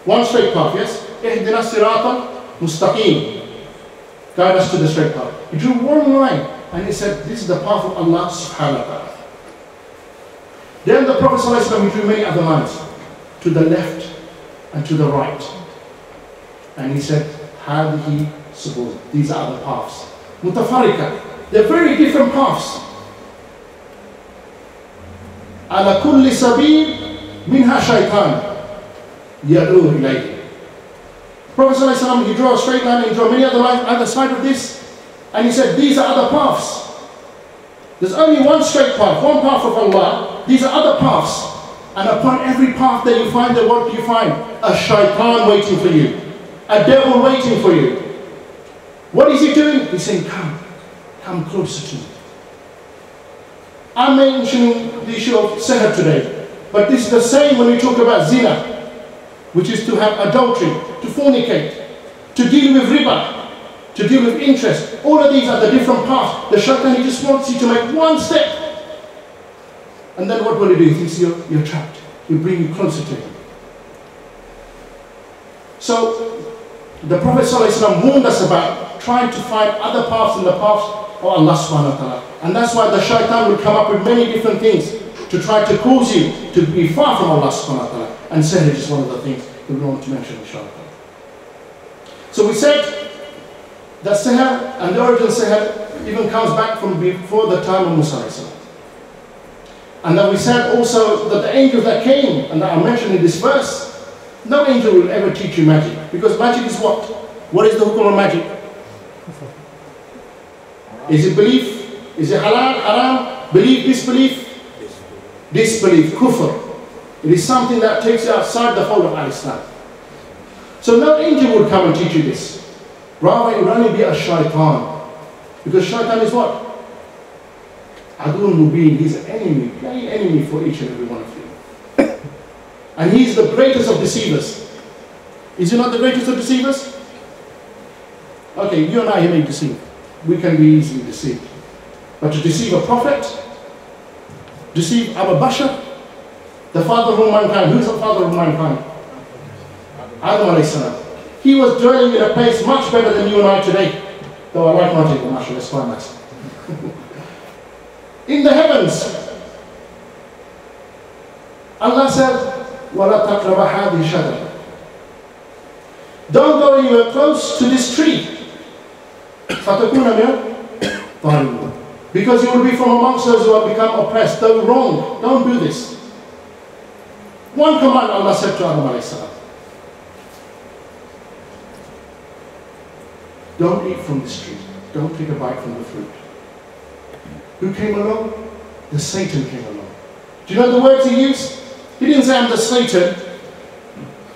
One straight path, yes? Ihdina sirata mustaqim. Guide us to the straight path. He drew one line and he said, this is the path of Allah subhanahu wa ta'ala. Then the Prophet ﷺ, he drew many other lines to the left and to the right. And he said, Hadihi subul. These are the paths. Mutafarika. They're very different paths. Ala kulli sabil minha shaitan yad'u ilayhi. Prophet ﷺ, he drew a straight line and he drew many other lines either side of this. And he said, these are other paths. There's only one straight path, one path of Allah. These are other paths. And upon every path that you find, that what do you find? A shaitan waiting for you. A devil waiting for you. What is he doing? He's saying, come closer to me. I'm mentioning the issue of seher today. But this is the same when we talk about zina, which is to have adultery, to fornicate, to deal with riba, to deal with interest. All of these are the different paths. The shaitan, he just wants you to make one step. And then what will he do? He thinks you're trapped. He'll bring you closer to him. So, the Prophet ﷺ warned us about trying to find other paths in the paths of Allah subhanahu wa ta'ala. And that's why the shaitan will come up with many different things to try to cause you to be far from Allah subhanahu wa ta'ala. And seher is one of the things that we want to mention, inshallah. So we said that seher and the origin of seher even comes back from before the time of Musa ﷺ. And then we said also that the angels that came, and that are mentioned in this verse, no angel will ever teach you magic. Because magic is what? What is the hukum of magic? Is it belief? Is it halal, haram? Belief, disbelief? Disbelief, kufr. It is something that takes you outside the fold of al-Islam. So no angel would come and teach you this. Rather, it will only be a shaitan. Because shaitan is what? Adun Mubin, he's an enemy, plain enemy for each and every one of you. And he's the greatest of deceivers. Is he not the greatest of deceivers? Okay, you and I may deceive. We can be easily deceived. But to deceive a prophet, deceive Abu Bashar, the father of mankind. Who is the father of mankind? Adam alayhi salam. he was dwelling in a place much better than you and I today. Though I like Magic, mashallah, it's quite nice. In the heavens, Allah said, وَلَا تَقْرَبَ هَذِهِ الشَّجَرَةَ. Don't go anywhere close to this tree. فَتَكُونَ مِنَ الظَّالِمِينَ. Because you will be from amongst those who have become oppressed. They're wrong. Don't do this. One command Allah said to Adam alayhi salam. Don't eat from this tree. Don't take a bite from the fruit. Who came along? The Satan came along. Do you know the words he used? He didn't say, I'm the Satan.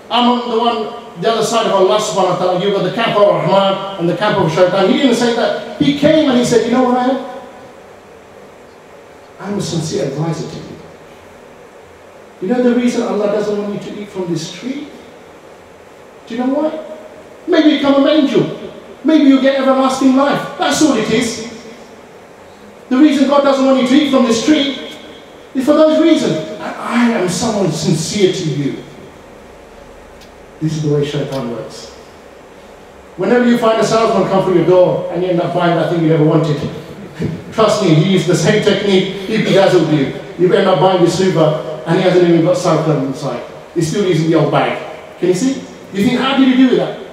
I'm on the one, the other side of Allah subhanahu wa ta'ala. You've got the camp of Rahman and the camp of Shaitan. He didn't say that. He came and he said, you know what I am? I'm a sincere advisor to you. You know the reason Allah doesn't want you to eat from this tree? Do you know why? Maybe you become an angel. Maybe you get everlasting life. That's all it is. The reason God doesn't want you to eat from this tree is for those reasons. I am someone sincere to you. This is the way Shaitan works. Whenever you find a salesman come through your door and you end up buying that thing you never wanted, trust me, he used the same technique. He bedazzled you. You end up buying this Subaru and he hasn't even got cyclone inside. He's still using the old bag. Can you see? You think, how did he do that?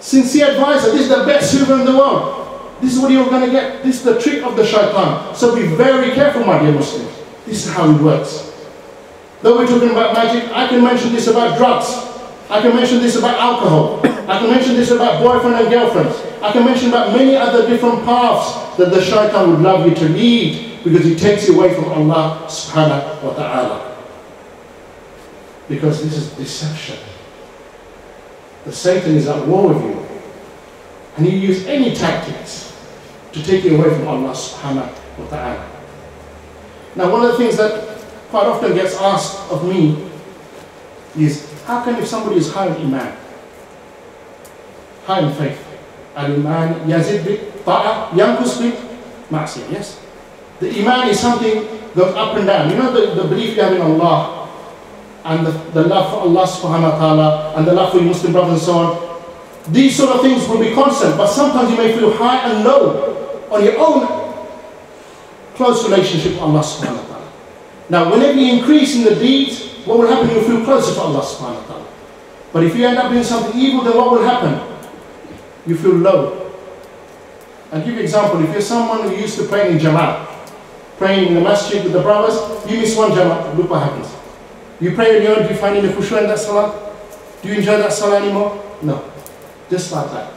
Sincere advisor, this is the best Subaru in the world. This is what you're going to get. This is the trick of the Shaitan. So be very careful, my dear Muslims. This is how it works. Though we're talking about magic, I can mention this about drugs. I can mention this about alcohol. I can mention this about boyfriend and girlfriends. I can mention about many other different paths that the Shaitan would love you to lead because he takes you away from Allah subhanahu wa ta'ala. Because this is deception. The Satan is at war with you. And he uses any tactics to take you away from Allah subhanahu wa ta'ala. Now one of the things that quite often gets asked of me is, how can if somebody is high in Iman, high in faith, Al-Iman yazid bi ta'a yankus bi ma'siyah, yes? The Iman is something goes up and down. You know the belief you have in Allah and the love for Allah subhanahu wa ta'ala and the love for your Muslim brothers and so on. These sort of things will be constant, but sometimes you may feel high and low on your own close relationship with Allah subhanahu wa ta'ala. Now whenever you increase in the deeds, what will happen? You'll feel closer to Allah subhanahu wa ta'ala. But if you end up doing something evil, then what will happen? You feel low. I'll give you an example. If you're someone who used to pray in Jama'at, praying in the masjid with the brothers, you miss one Jama'at, look what happens. You pray on your own, do you find any khushu in that salah? Do you enjoy that salah anymore? No. Just like that.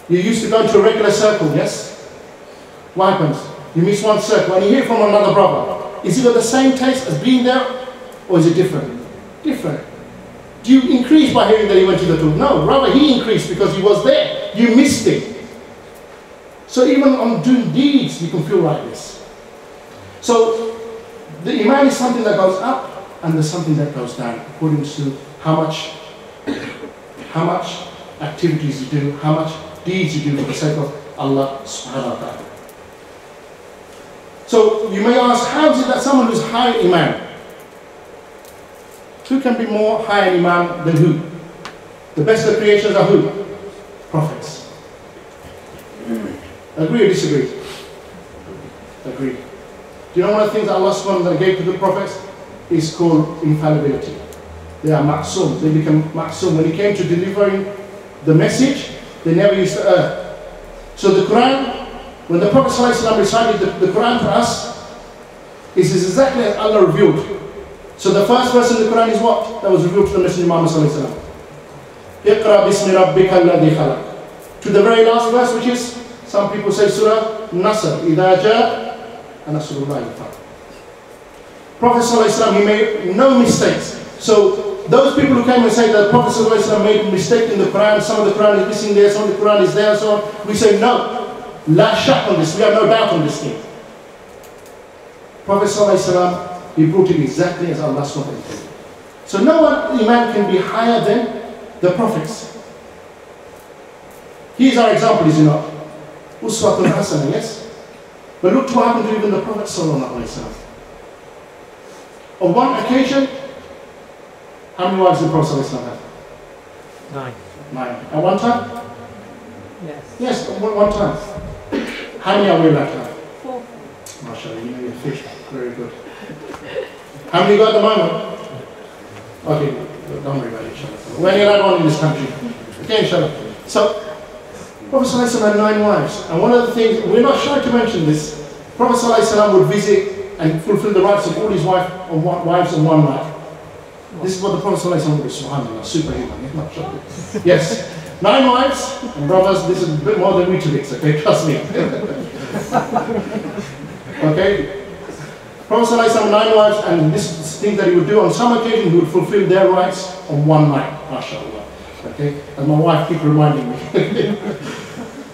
You used to go into a regular circle, yes? What happens? You miss one circle and you hear from another brother. Is it got the same taste as being there? Or is it different? Different. Do you increase by hearing that he went to the tomb? No, rather he increased because he was there. You missed it. So even on doing deeds, you can feel like this. So the Iman is something that goes up and there's something that goes down according to how much activities you do, how much deeds you do for the sake of Allah subhanahu wa ta'ala. So you may ask, how is it that someone who's high in Iman, who can be more high in Iman than who? The best of creations are who? Prophets. Agree or disagree? Agree. Do you know one of the things that Allah subhanahu wa ta'ala gave to the prophets? Is called infallibility. They are ma'soom. They become ma'soom. When it came to delivering the message, they never used to err. So the Quran, when the Prophet ﷺ recited the Quran to us, it is exactly as Allah revealed. So the first verse in the Quran is what? That was revealed to the Messenger Muhammad ﷺ. Iqra bismi rabbika alladhi khalaq. To the very last verse, which is, some people say Surah Nasr, Idha ja'a nasrullahi al-fath. Prophet ﷺ, he made no mistakes. So those people who came and say that Prophet ﷺ made a mistake in the Quran, some of the Quran is missing there, some of the Quran is there, and so on, we say no. La shak on this, we have no doubt on this thing. Prophet ﷺ, he brought it exactly as Allah SWT. So no one Iman can be higher than the Prophets. He is our example, is he not? Uswatun Hasana, yes? But look to what happened to even the Prophet ﷺ. On one occasion, how many wives did the Prophet ﷺ have? 9. 9. At one time? Yes. Yes, one time. How many are we left now? 4. MashaAllah, you know your fish. Very good. How many you got at the moment? Okay, don't worry about it, inshallah. We're only allowed one in this country. Okay, inshallah. So, Prophet ﷺ had 9 wives. And one of the things, we're not shy to mention this, Prophet ﷺ would visit and fulfill the rights of all his wives on one night. This is what the Prophet ﷺ would do. SubhanAllah, superhuman. Yes. 9 wives, and brothers, this is a bit more than Weetabix, okay? Trust me. Okay? Prophet ﷺ 9 wives, and this is things that he would do. On some occasion, he would fulfill their rights on one night. MashaAllah. Okay? And my wife keeps reminding me.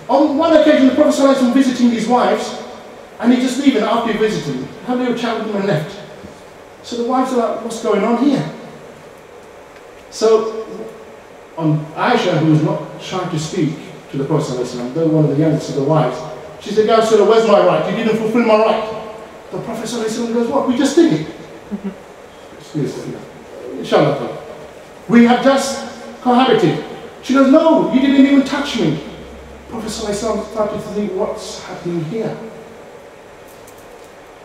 On one occasion, the Prophet ﷺ visiting his wives, and he just leaving after he visited them. How they would chat with them and left. So the wives are like, what's going on here? So, on Aisha, who was not shy to speak to the Prophet ﷺ, though one of the youngest of the wives, she said, Ya Rasulullah, where's my right? You didn't fulfill my right. The Prophet ﷺ goes, what? We just did it. Excuse me. Inshallah. We have just cohabited. She goes, no, you didn't even touch me. Prophet ﷺ started to think, what's happening here?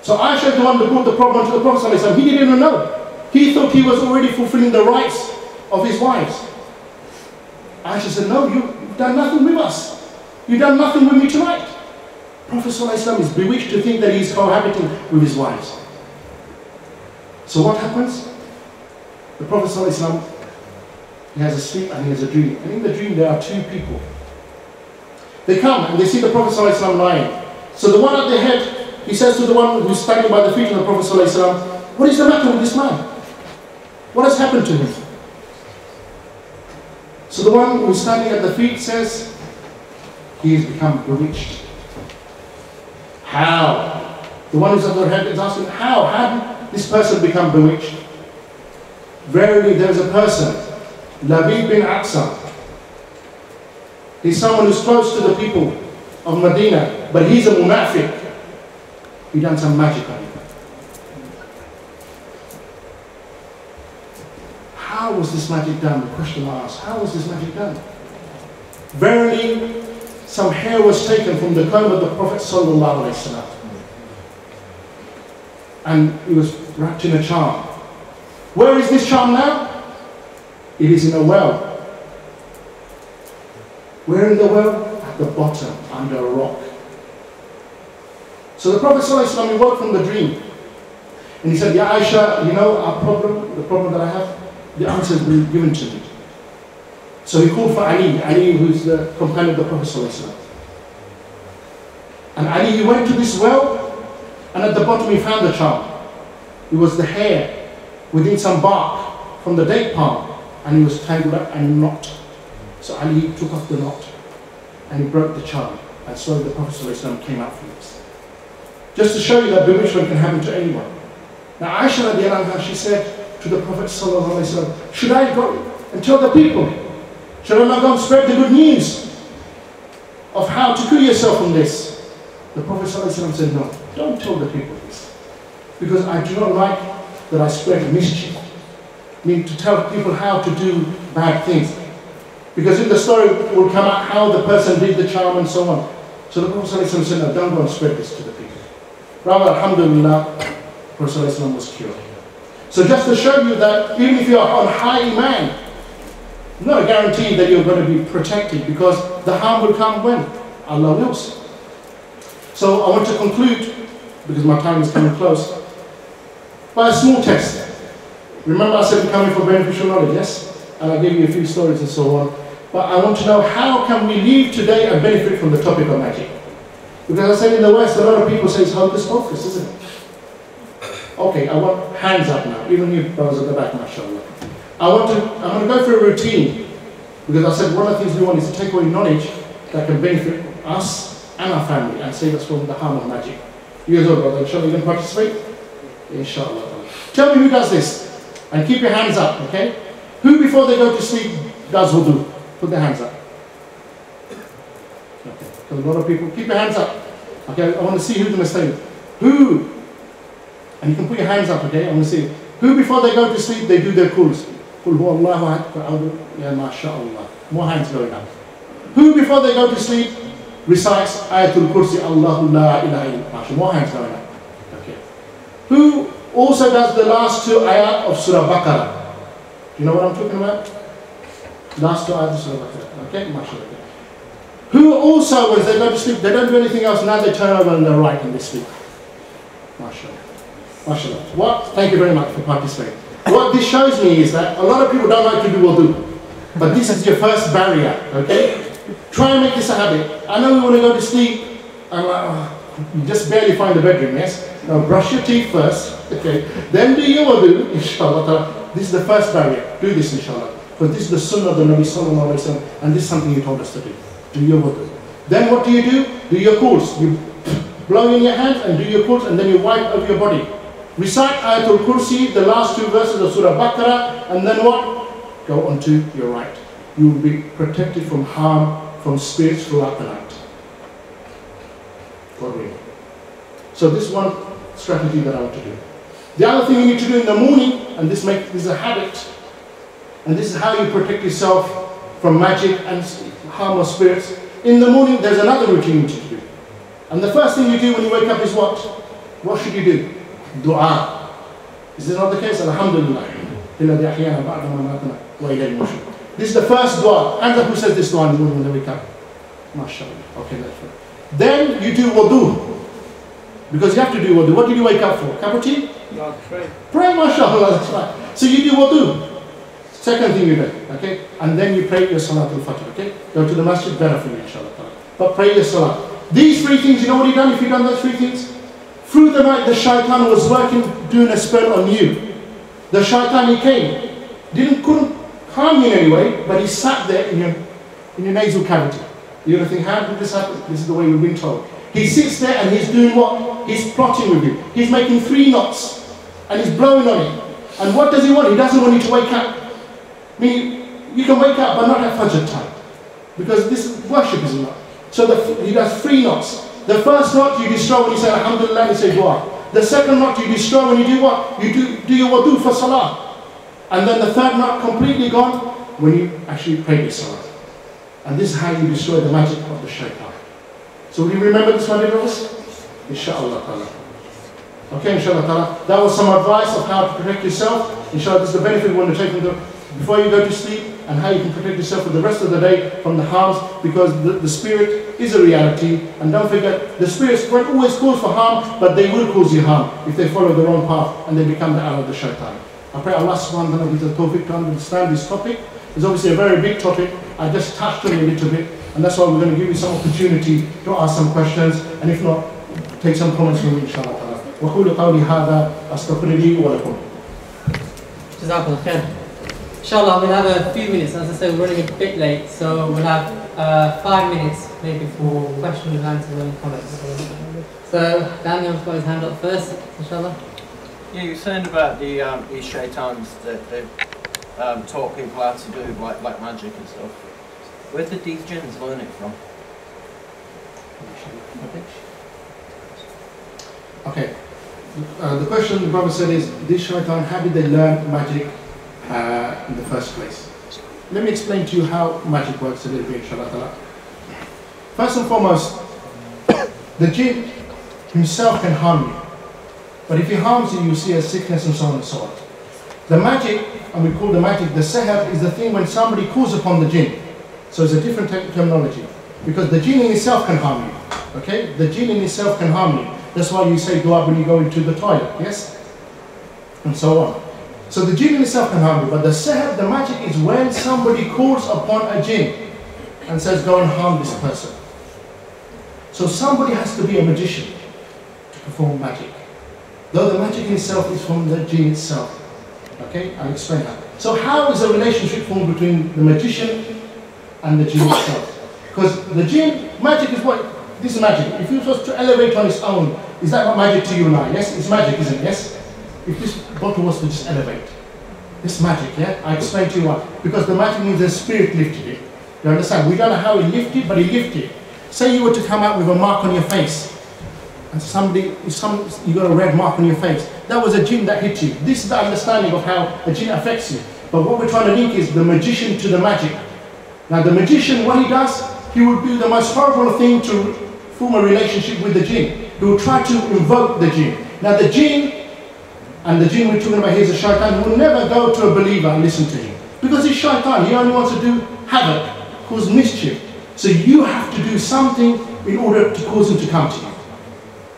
So Aisha is the one that brought the problem to the Prophet ﷺ. He didn't even know. He thought he was already fulfilling the rights of his wives. Aisha said, no, you've done nothing with us. You've done nothing with me tonight. Prophet ﷺ is bewitched to think that he is cohabiting with his wives. So what happens? The Prophet ﷺ, he has a sleep and he has a dream. And in the dream there are 2 people. They come and they see the Prophet ﷺ lying. So the one at the head, he says to the one who's standing by the feet of the Prophet ﷺ, what is the matter with this man? What has happened to him? So the one who's standing at the feet says, he has become bewitched. How? The one who's at the head is asking, how? How did this person become bewitched? Verily there is a person, Labib bin Aqsa. He's someone who's close to the people of Medina, but he's a munafiq. He done some magic on him. How was this magic done? The question I asked, how was this magic done? Verily, some hair was taken from the comb of the Prophet ﷺ, and it was wrapped in a charm. Where is this charm now? It is in a well. Where in the well? At the bottom, under a rock. So the Prophet ﷺ, he woke from the dream. And he said, Ya Aisha, you know our problem, the problem that I have? The answer has been given to me. So he called for Ali, who's the companion of the Prophet ﷺ. And Ali, he went to this well, and at the bottom he found the charm. It was the hair within some bark from the date palm, and he was tangled up and knot. So Ali took off the knot, and he broke the charm, and slowly the Prophet ﷺ came out from this. Just to show you that bewitchment can happen to anyone. Now Aisha radiallahu anha, she said to the Prophet ﷺ, should I go and tell the people? Should I not go and spread the good news of how to cure yourself from this? The Prophet ﷺ said, no, don't tell the people this. Because I do not like that I spread mischief. I mean, to tell people how to do bad things. Because in the story it will come out how the person did the charm and so on. So the Prophet ﷺ said, no, don't go and spread this to the people. Rather, alhamdulillah, the Prophet ﷺ was cured. So just to show you that even if you are on high iman, not a guarantee that you're going to be protected, because the harm will come when Allah wills. So I want to conclude, because my time is coming close, by a small test. Remember I said we're coming for beneficial knowledge, yes? And I gave you a few stories and so on. But I want to know, how can we leave today and benefit from the topic of magic? Because I said in the West, a lot of people say it's hocus pocus, isn't it? Okay, I want hands up now, even you brothers at the back, mashallah. I'm going to go through a routine, because I said one of the things we want is to take away knowledge that can benefit us and our family and save us from the harm of magic. You guys all, brother, inshallah, you going to participate? Inshallah. Tell me who does this, and keep your hands up, okay? Who before they go to sleep does wudu? Put their hands up. Okay, because a lot of people, keep your hands up. Okay, I want to see who's going to stay. Who? And you can put your hands up, okay? I want to see. Who before they go to sleep, they do their kuls? Qul huwa Allahu ahad, Qul a'udhu, ya masha'Allah. More hands going up. Who before they go to sleep recites Ayatul Kursi, Allahu la ilaha illa. More hands going up. Okay. Who also does the last two ayat of Surah Baqarah? Do you know what I'm talking about? Last two ayat of Surah Baqarah. Okay, mashallah. Who also, when they go to sleep, they don't do anything else, now they turn over and they're right and they sleep. Mashallah. Mashallah. What? Thank you very much for participating. What this shows me is that a lot of people don't like to do wudu. But this is your first barrier, okay? Try and make this a habit. I know we want to go to sleep, and you just barely find the bedroom, yes? Now brush your teeth first, okay? Then do your wudu, inshallah. This is the first barrier. Do this, inshallah. Because this is the sunnah of the Nabi sallallahu alayhi wa sallam, and this is something he told us to do. Do your wudu. Then what do? Do your course. You blow in your hands and do your course, and then you wipe over your body. Recite Ayatul Kursi, the last two verses of Surah Baqarah, and then what? Go on to your right. You will be protected from harm, from spirits throughout the night. God willing. So this is one strategy that I want to do. The other thing you need to do in the morning, and this is a habit, and this is how you protect yourself from magic and harm of spirits. In the morning, there's another routine you need to do. And the first thing you do when you wake up is what? What should you do? Dua. Is this not the case? Alhamdulillah. This is the first dua. And who says this dua in the morning when they wake up? MashaAllah. Okay, that's right. Then you do wudu. Because you have to do wudu. What did you wake up for? Cup of tea? No, pray. Pray, MashaAllah. That's right. So you do wudu. Second thing you do. Okay? And then you pray your Salatul Fajr. Okay? Go to the masjid, better for you, inshallah. But pray your Salah. These three things, you know what you've done if you've done those three things? Through the night, the shaitan was working, doing a spell on you. The shaitan, he came. Couldn't harm you in any way, but he sat there in your nasal cavity. You're going to think, how did this happen? This is the way we've been told. He sits there and he's doing what? He's plotting with you. He's making 3 knots and he's blowing on it. And what does he want? He doesn't want you to wake up. I mean, you can wake up, but not at Fajr time. Because this worship is not. So he does 3 knots. The first knot you destroy when you say Alhamdulillah and you say Dua. The second knot you destroy when you do what? You do your wudu for Salah. And then the third knot completely gone when you actually pray your Salah. And this is how you destroy the magic of the shaitan. So will you remember this, my dear brothers? Insha'Allah ta'ala. Okay, Inshallah ta'ala. That was some advice of how to protect yourself. Inshallah, this is the benefit we want to take before you go to sleep, and how you can protect yourself for the rest of the day from the harms, because the spirit is a reality. And don't forget, the spirits won't always cause for harm, but they will cause you harm if they follow the wrong path and they become the ally of the shaitan. I pray Allah subhanahu wa ta'ala gives us the tawfiq to understand this topic. It's obviously a very big topic. I just touched on it a little bit, and that's why we're going to give you some opportunity to ask some questions, and if not, take some comments from me, inshallah ta'ala. وَقُولُ قَوْلِ هَذَا أَسْتَغْفِرُ لِي وَلَكُمْ. Jazakallah khair. Inshallah, we'll have a few minutes. As I said, we're running a bit late, so we'll have 5 minutes maybe for questions and answers and comments. So, Daniel's got his hand up first, inshallah. Yeah, you were saying about these shaitans that they taught people how to do like black magic and stuff. Where did these jinns learn it from? Okay. The question the brother said is, this shaitan, how did they learn magic in the first place? Let me explain to you how magic works a little bit, inshallah. First and foremost, the jinn himself can harm you. But if he harms you, you see a sickness and so on and so on. The magic, and we call the magic, the seher, is the thing when somebody calls upon the jinn. So it's a different terminology. Because the jinn in itself can harm you. Okay? The jinn in itself can harm you. That's why you say dua when you go into the toilet, yes? And so on. So the jinn in itself can harm you. But the seher, the magic, is when somebody calls upon a jinn and says, go and harm this person. So somebody has to be a magician to perform magic. Though the magic in itself is from the jinn itself. Okay, I'll explain that. So how is a relationship formed between the magician and the jinn itself? Because the jinn, magic is what? This is magic. If you're supposed to elevate on its own, is that not magic to you now? Yes, it's magic, isn't it? Yes? If this bottle was to just elevate, it's magic, yeah? I explained to you why. Because the magic means the spirit lifted it. You understand? We don't know how he lifted, but he lifted. Say you were to come out with a mark on your face, and you got a red mark on your face. That was a jinn that hit you. This is the understanding of how a jinn affects you. But what we're trying to link is the magician to the magic. Now the magician, what he does, he will do the most horrible thing to form a relationship with the jinn. He will try to invoke the jinn. Now the jinn, and the jinn we're talking about here is a shaitan, will never go to a believer and listen to him. Because he's shaitan, he only wants to do havoc, cause mischief. So you have to do something in order to cause him to come to you.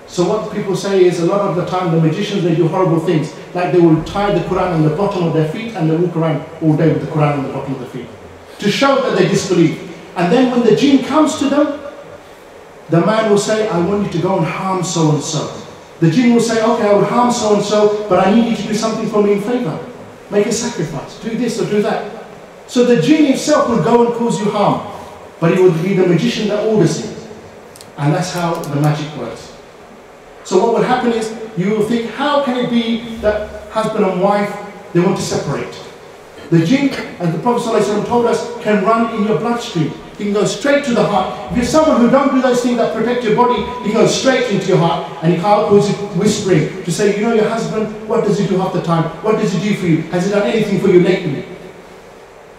So what people say is a lot of the time the magicians, they do horrible things. Like they will tie the Quran on the bottom of their feet and they walk around all day with the Quran on the bottom of their feet. To show that they disbelieve. And then when the jinn comes to them, the man will say, I want you to go and harm so and so. The jinn will say, okay, I will harm so and so, but I need you to do something for me in favor. Make a sacrifice, do this or do that. So the jinn himself will go and cause you harm, but it will be the magician that orders him. And that's how the magic works. So what will happen is, you will think, how can it be that husband and wife, they want to separate? The jinn, as the Prophet ﷺ told us, can run in your bloodstream. He can go straight to the heart. If you're someone who don't do those things that protect your body, he can go straight into your heart, and he can't cause you whispering to say, you know your husband, what does he do half the time? What does he do for you? Has he done anything for you lately?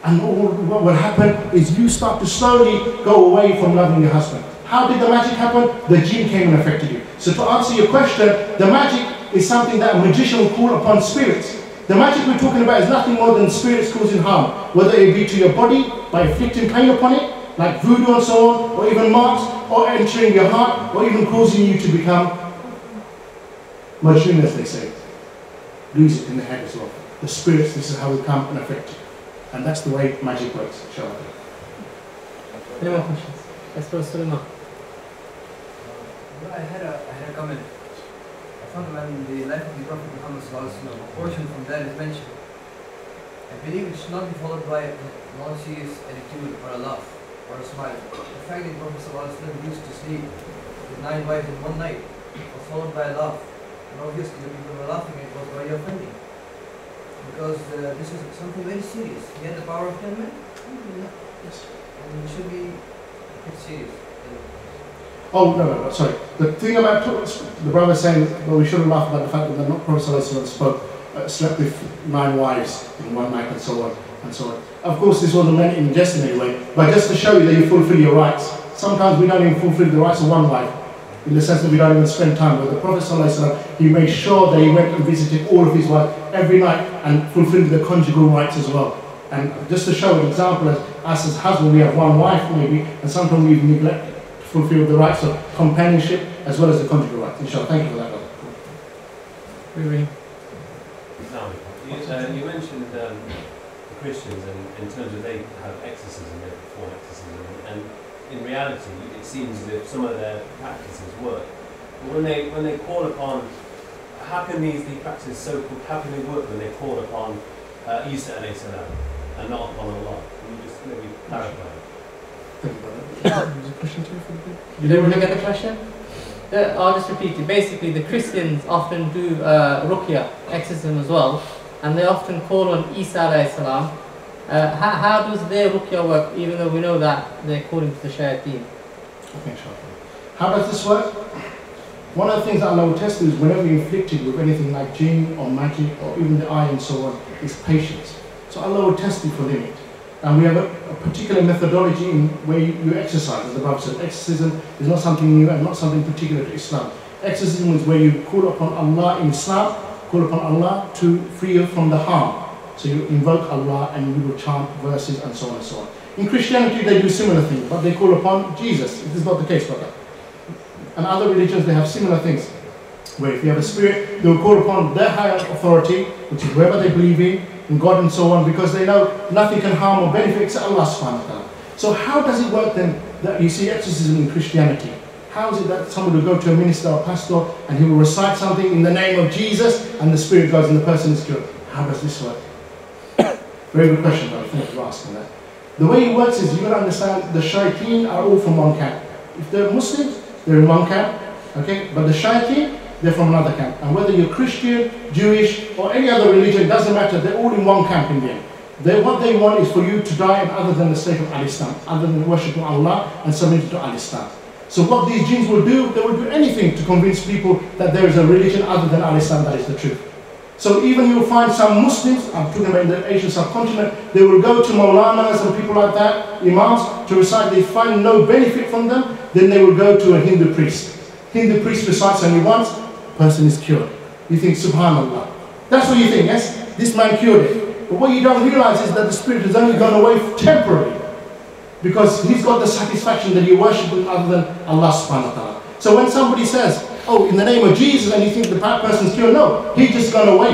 And what will happen is you start to slowly go away from loving your husband. How did the magic happen? The jinn came and affected you. So to answer your question, the magic is something that a magician will call upon spirits. The magic we're talking about is nothing more than spirits causing harm, whether it be to your body by inflicting pain upon it, like voodoo and so on, or even marks, or entering your heart, or even causing you to become majnun, as they say. Lose it in the head as well. The spirits, this is how we come and affect you. And that's the way magic works, inshallah. Any more questions? Let's go to Sulaiman. I had a comment. I found when the life of the Prophet Muhammad a portion from that is mentioned. I believe it should not be followed by a non-serious attitude or a laugh or a smile. The fact that the Prophet used to sleep with 9 wives in one night was followed by a laugh. And obviously the people were laughing at it was very offending. Because this is something very serious. He had the power of 10 men. Yes. And it should be serious. Oh, no, sorry. The thing about the brother saying, well, we shouldn't laugh about the fact that the Prophet slept with 9 wives in one night and so on and so on. Of course, this wasn't meant in jest in any way, but just to show you that you fulfill your rights. Sometimes we don't even fulfill the rights of one wife, in the sense that we don't even spend time with the Prophet. He made sure that he went and visited all of his wives every night and fulfilled the conjugal rights as well. And just to show an example, as us as husbands, we have 1 wife maybe, and sometimes we neglect to fulfill the rights of companionship as well as the conjugal rights. Inshallah, thank you for that. Ibrahim. You mentioned the Christians, and in terms of they have exorcism, they perform exorcism, and in reality, it seems as if some of their practices work. But when they call upon, how can these practices so-called, how can they work when they call upon Isa alayhi salam and not upon Allah? Can you just maybe clarify? Did everyone get the question? I'll just repeat it. Basically, the Christians often do ruqya, exorcism as well, and they often call on Isa alayhi salam. How does their ruqya work, even though we know that they're calling to the shayateen? Okay, sure. How does this work? One of the things that Allah will test is whenever you're inflicted with anything like jinn or magic or even the eye and so on, is patience. So Allah will test you for limit. And we have a particular methodology in where you exercise, as the Prophet said. Exorcism is not something new and not something particular to Islam. Exorcism is where you call upon Allah in Islam, call upon Allah to free you from the harm. So you invoke Allah and you will chant verses and so on and so on. In Christianity they do similar things, but they call upon Jesus. It is not the case, brother. And other religions, they have similar things, where if you have a spirit, they will call upon their higher authority, which is whoever they believe in God and so on, because they know nothing can harm or benefit except Allah subhanahu wa ta'ala. So how does it work then that you see exorcism in Christianity? How is it that someone will go to a minister or pastor and he will recite something in the name of Jesus and the spirit goes and the person is cured? How does this work? Very good question, brother. Thank you for asking that. The way it works is, you've got to understand, the shayateen are all from one camp. If they're Muslims, they're in one camp, okay? But the shayateen, they're from another camp. And whether you're Christian, Jewish, or any other religion, it doesn't matter. They're all in one camp in the end. What they want is for you to die in other than the state of Al-Islam, other than worshipping Allah and submitting to Al-Islam. So what these jinns will do, they will do anything to convince people that there is a religion other than Al-Islam that is the truth. So even you'll find some Muslims, I'm talking about in the Asian subcontinent, they will go to Maulanas and people like that, Imams, to recite. They find no benefit from them, then they will go to a Hindu priest. Hindu priest recites only once, person is cured. You think, subhanallah. That's what you think, yes? This man cured it. But what you don't realize is that the spirit has only gone away temporarily. Because he's got the satisfaction that you're worshipping other than Allah subhanahu wa ta'ala. So when somebody says, oh, in the name of Jesus, and you think the person's cured, no, he's just gone away.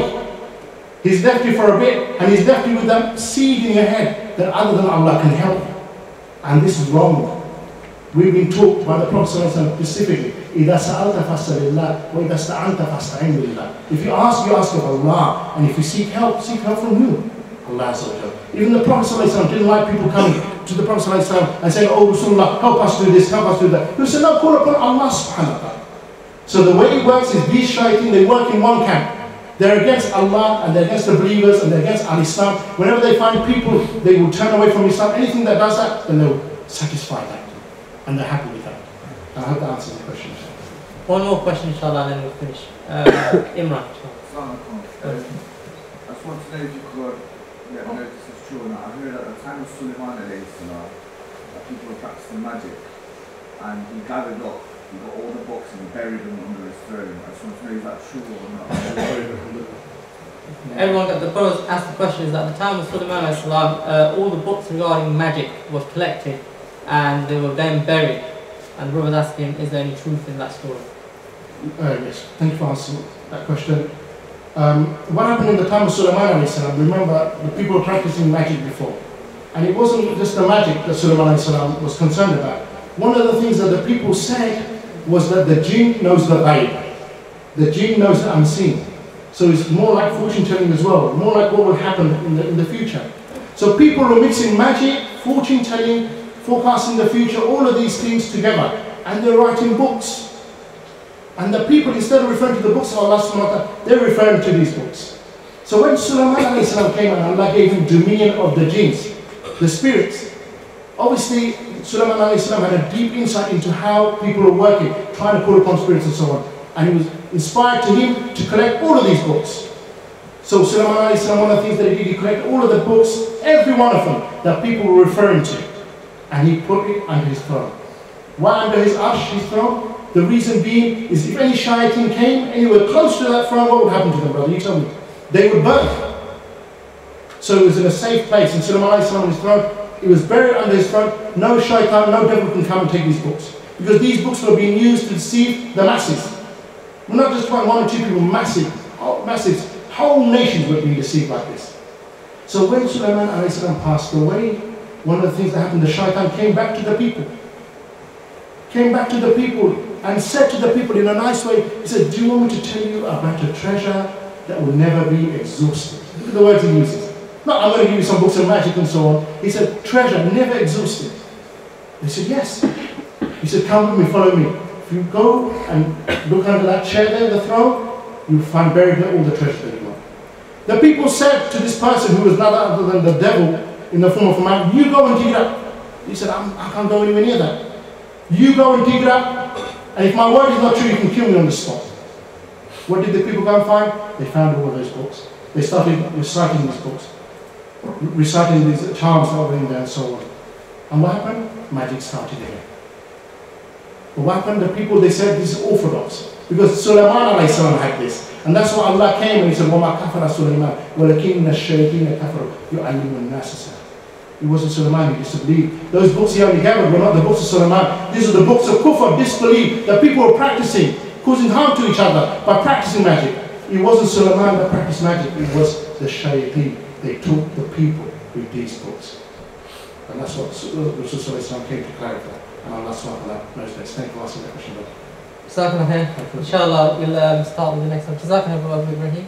He's left you for a bit, and he's left you with that seed in your head that other than Allah can help. And this is wrong. We've been taught by the Prophet specifically, إِذَا سَأَلْتَ فَاسْأَلِ اللَّهِ وَإِذَا اسْتَعَنْتَ فَاسْتَعِنْ بِاللَّهِ. If you ask of Allah, and if you seek help from who? Allah Azza wa Jalla. Even the Prophet didn't like people coming to the Prophet and saying, oh Rasulullah, help us do this, help us do that. He said, no, call upon Allah subhanahu wa ta'ala. So the way it works is these shayateen, they work in one camp. They're against Allah and they're against the believers and they're against Al-Islam. Whenever they find people, they will turn away from Islam. Anything that does that, then they'll satisfy that. And they're happy with that. I hope that answers the question. One more question, inshallah, and then we'll finish. Imran. I just want to know if you could let me know if this is true or not. I heard at the time of Sulaiman alayhi salam that people were practicing magic and he gathered up, he got all the books and he buried them under his throne. I just want to know if that's true or not. Everyone got the brothers asked the question is that at the time of Sulaiman alayhi salam, all the books regarding magic was collected and they were then buried. And the brothers asked him, is there any truth in that story? Yes, thank you for answering that question. What happened in the time of Sulaiman alayhi salam, remember the people were practicing magic before. And it wasn't just the magic that Sulaiman alayhi salam was concerned about. One of the things that the people said was that the jinn knows the ghaib. The jinn knows the unseen. So it's more like fortune telling as well, more like what will happen in the future. So people were mixing magic, fortune telling, forecasting the future, all of these things together. And they're writing books. And the people, instead of referring to the books of Allah subhanahu wa ta'ala, they're referring to these books. So when Sulaiman alayhi salam came and Allah gave him dominion of the jinns, the spirits, obviously Sulaiman alayhi salam had a deep insight into how people were working, trying to call upon spirits and so on. And it was inspired to him to collect all of these books. So Sulaiman alayhi salam, one of the things that he did, he collected all of the books, every one of them, that people were referring to. And he put it under his throne. Why under his arsh, his throne? The reason being is if any shayateen came anywhere close to that throne, what would happen to them, brother? You tell me. They would burn. So it was in a safe place. And Sulaiman alayhi salam on his throne, it was buried under his throne. No shaitan, no devil can come and take these books. Because these books were being used to deceive the masses. We're not just trying one or two people, masses, whole nations were being deceived like this. So when Sulaiman alayhi salam passed away, one of the things that happened, the shaitan came back to the people. Came back to the people and said to the people in a nice way, he said, do you want me to tell you about a treasure that will never be exhausted? Look at the words he uses. No, I'm going to give you some books of magic and so on. He said, treasure never exhausted. They said, yes. He said, come with me, follow me. If you go and look under that chair there, the throne, you'll find buried there all the treasure that you want. The people said to this person who was none other than the devil in the form of a man, you go and dig it up. He said, I can't go anywhere near that. You go and dig it up, and if my word is not true, you can kill me on the spot. What did the people go and find? They found all of those books. They started reciting these books, reciting these charms that were in there and so on. And what happened? Magic started again. But what happened? The people, they said this is orthodox. Because Sulaiman alayhi salam had this. And that's why Allah came and he said, وَمَا كَفَرَ سُلَيْمَانَ وَلَكِنَّ الشَّيَاطِينَ كَفَرُوا يُعَلِّمُونَ النَّاسَ السِّحْرَ. It wasn't Sulaiman, he disbelieved. Those books he only gathered were not the books of Sulaiman. These are the books of kufr, disbelief, that people were practicing, causing harm to each other by practicing magic. It wasn't Sulaiman that practiced magic, it was the shayateen. They taught the people with these books. And that's what Rasul came to clarify. And Allah SWT knows best. Thank you for asking that question. Inshallah, we'll start with the next one. Jazakallah, Ibrahim.